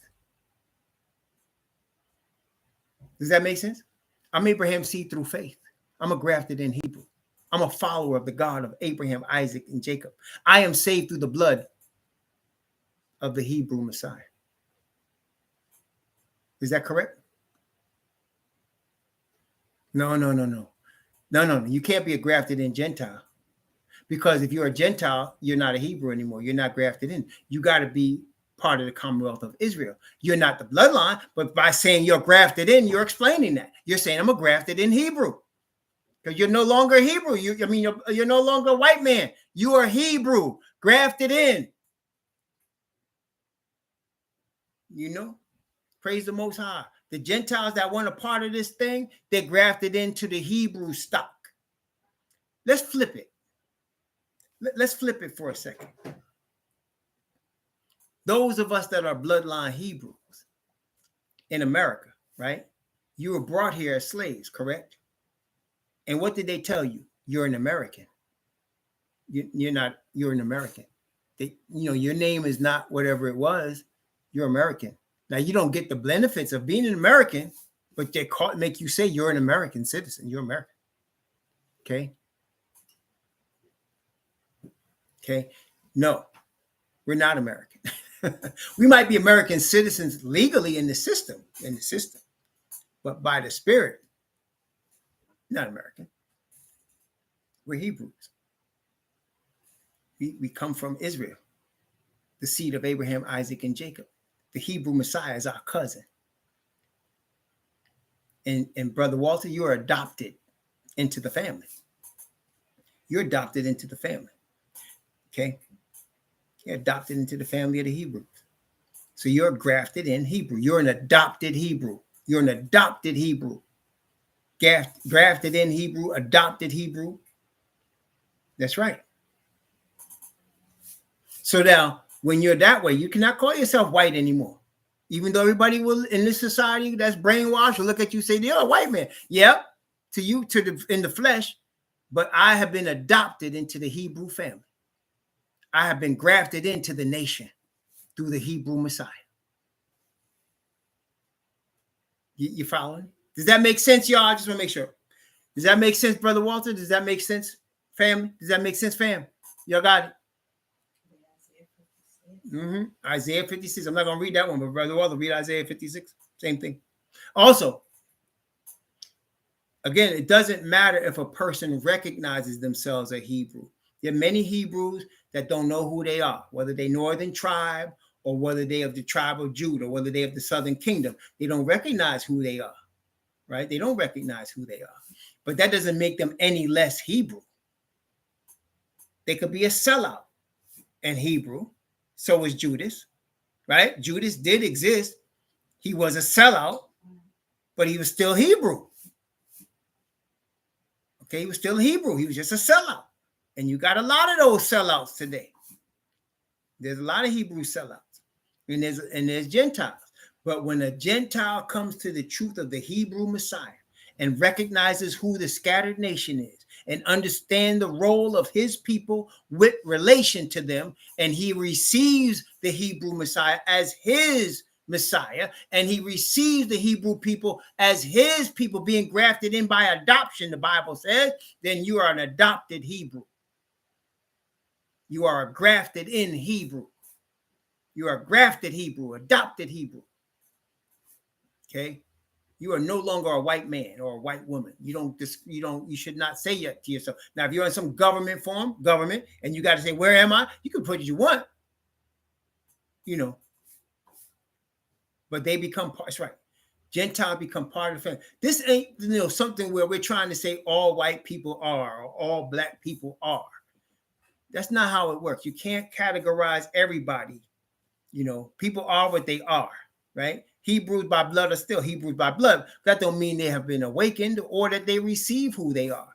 [SPEAKER 1] Does that make sense? I'm Abraham's seed through faith. I'm a grafted in Hebrew. I'm a follower of the God of Abraham, Isaac, and Jacob. I am saved through the blood of the Hebrew Messiah. Is that correct? No. You can't be a grafted in Gentile. Because if you're a Gentile, you're not a Hebrew anymore. You're not grafted in. You got to be part of the Commonwealth of Israel. You're not the bloodline, but by saying you're grafted in, you're explaining that. You're saying I'm a grafted in Hebrew. Because you're no longer Hebrew. You're no longer a white man. You are Hebrew, grafted in. You know? Praise the Most High. The Gentiles that want a part of this thing, they're grafted into the Hebrew stock. Let's flip it. Let's flip it for a second. Those of us that are bloodline Hebrews in America, right? You were brought here as slaves, correct? And what did they tell you? You're an American. You're not, you're an American. Your name is not whatever it was. You're American. Now, you don't get the benefits of being an American, but they make you say you're an American citizen. You're American. Okay? Okay? No, we're not American. We might be American citizens legally in the system, but by the Spirit, not American. We're Hebrews. We come from Israel, the seed of Abraham, Isaac, and Jacob. The Hebrew Messiah is our cousin. And Brother Walter, you're adopted into the family. You're adopted into the family. Okay? You're adopted into the family of the Hebrews. So you're grafted in Hebrew. You're an adopted Hebrew. You're an adopted Hebrew. Grafted in Hebrew, adopted Hebrew. That's right. So now, when you're that way, you cannot call yourself white anymore. Even though everybody will in this society that's brainwashed will look at you and say, you're a white man. Yep, to you, in the flesh, but I have been adopted into the Hebrew family. I have been grafted into the nation through the Hebrew Messiah. You following? Does that make sense, y'all? I just want to make sure. Does that make sense, Brother Walter? Does that make sense, family? Does that make sense, fam? Y'all got it? Isaiah 56. I'm not going to read that one, but Brother Walter, read Isaiah 56. Same thing. Also, again, it doesn't matter if a person recognizes themselves as Hebrew. There are many Hebrews that don't know who they are, whether they northern tribe or whether they of the tribe of Judah, or whether they of the southern kingdom. They don't recognize who they are, right? They don't recognize who they are. But that doesn't make them any less Hebrew. They could be a sellout. and Hebrew. So was Judas, right? Judas did exist. He was a sellout, but he was still Hebrew. Okay, he was still Hebrew. He was just a sellout. And you got a lot of those sellouts today. There's a lot of Hebrew sellouts. And there's Gentiles. But when a Gentile comes to the truth of the Hebrew Messiah and recognizes who the scattered nation is and understand the role of his people with relation to them, and he receives the Hebrew Messiah as his Messiah, and he receives the Hebrew people as his people being grafted in by adoption, the Bible says, then you are an adopted Hebrew. You are a grafted in Hebrew. You are a grafted Hebrew, adopted Hebrew. Okay? You are no longer a white man or a white woman. You should not say that to yourself. Now, if you're in some government, and you got to say, where am I? You can put what you want, but they become part. That's right. Gentiles become part of the family. This ain't, something where we're trying to say all white people are or all black people are. That's not how it works. You can't categorize everybody. People are what they are, right? Hebrews by blood are still Hebrews by blood. That don't mean they have been awakened or that they receive who they are.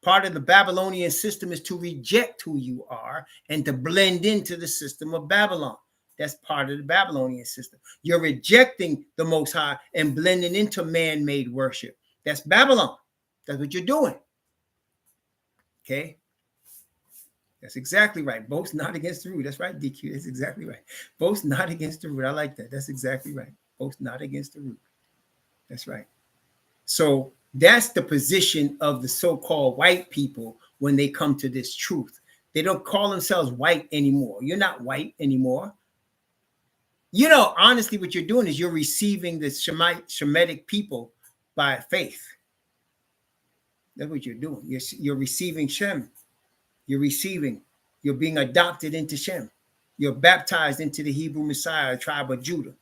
[SPEAKER 1] Part of the Babylonian system is to reject who you are and to blend into the system of Babylon. That's part of the Babylonian system. You're rejecting the Most High and blending into man-made worship. That's Babylon. That's what you're doing. Okay? That's exactly right. Boast not against the root. That's right, DQ. That's exactly right. Boast not against the root. I like that. That's exactly right. Boast not against the root. That's right. So that's the position of the so-called white people when they come to this truth. They don't call themselves white anymore. You're not white anymore. Honestly, what you're doing is you're receiving the Shemitic people by faith. That's what you're doing. You're receiving Shem. You're being adopted into Shem. You're baptized into the Hebrew Messiah, tribe of Judah.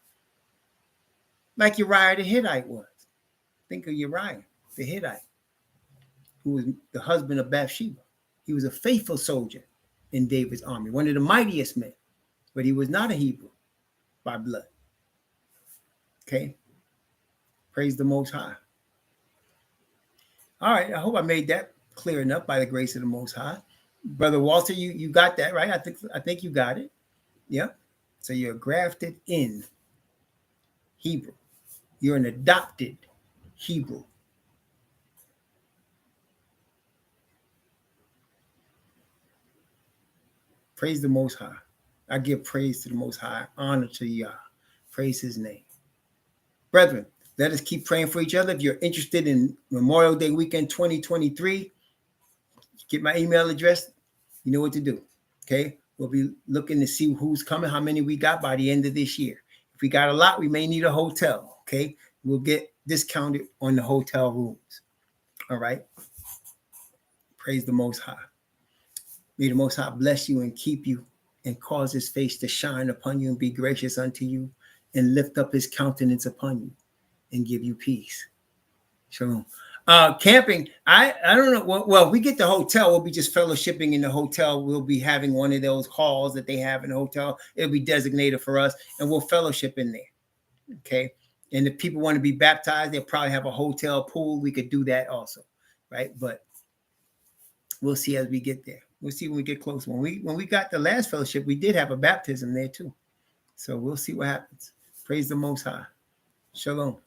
[SPEAKER 1] Like Uriah the Hittite was. Think of Uriah the Hittite, who was the husband of Bathsheba. He was a faithful soldier in David's army, one of the mightiest men, but he was not a Hebrew by blood. Okay? Praise the Most High. All right, I hope I made that clear enough by the grace of the Most High. Brother Walter, you got that right? I think you got it. Yeah. So you're grafted in Hebrew. You're an adopted Hebrew. Praise the Most High. I give praise to the Most High, honor to Yah. Praise his name. Brethren, let us keep praying for each other. If you're interested in Memorial Day weekend 2023, get my email address. You know what to do. Okay? We'll be looking to see who's coming, how many we got by the end of this year. If we got a lot, we may need a hotel. Okay? We'll get discounted on the hotel rooms. All right? Praise the Most High. May the Most High bless you and keep you and cause his face to shine upon you and be gracious unto you and lift up his countenance upon you and give you peace. Shalom. Camping, I don't know. Well, if we get the hotel, we'll be just fellowshipping in the hotel. We'll be having one of those halls that they have in the hotel. It'll be designated for us, and we'll fellowship in there. Okay. And if people want to be baptized, they'll probably have a hotel pool. We could do that also, right? But we'll see as we get there. We'll see when we get close. When we got the last fellowship, we did have a baptism there too. So we'll see what happens. Praise the Most High. Shalom.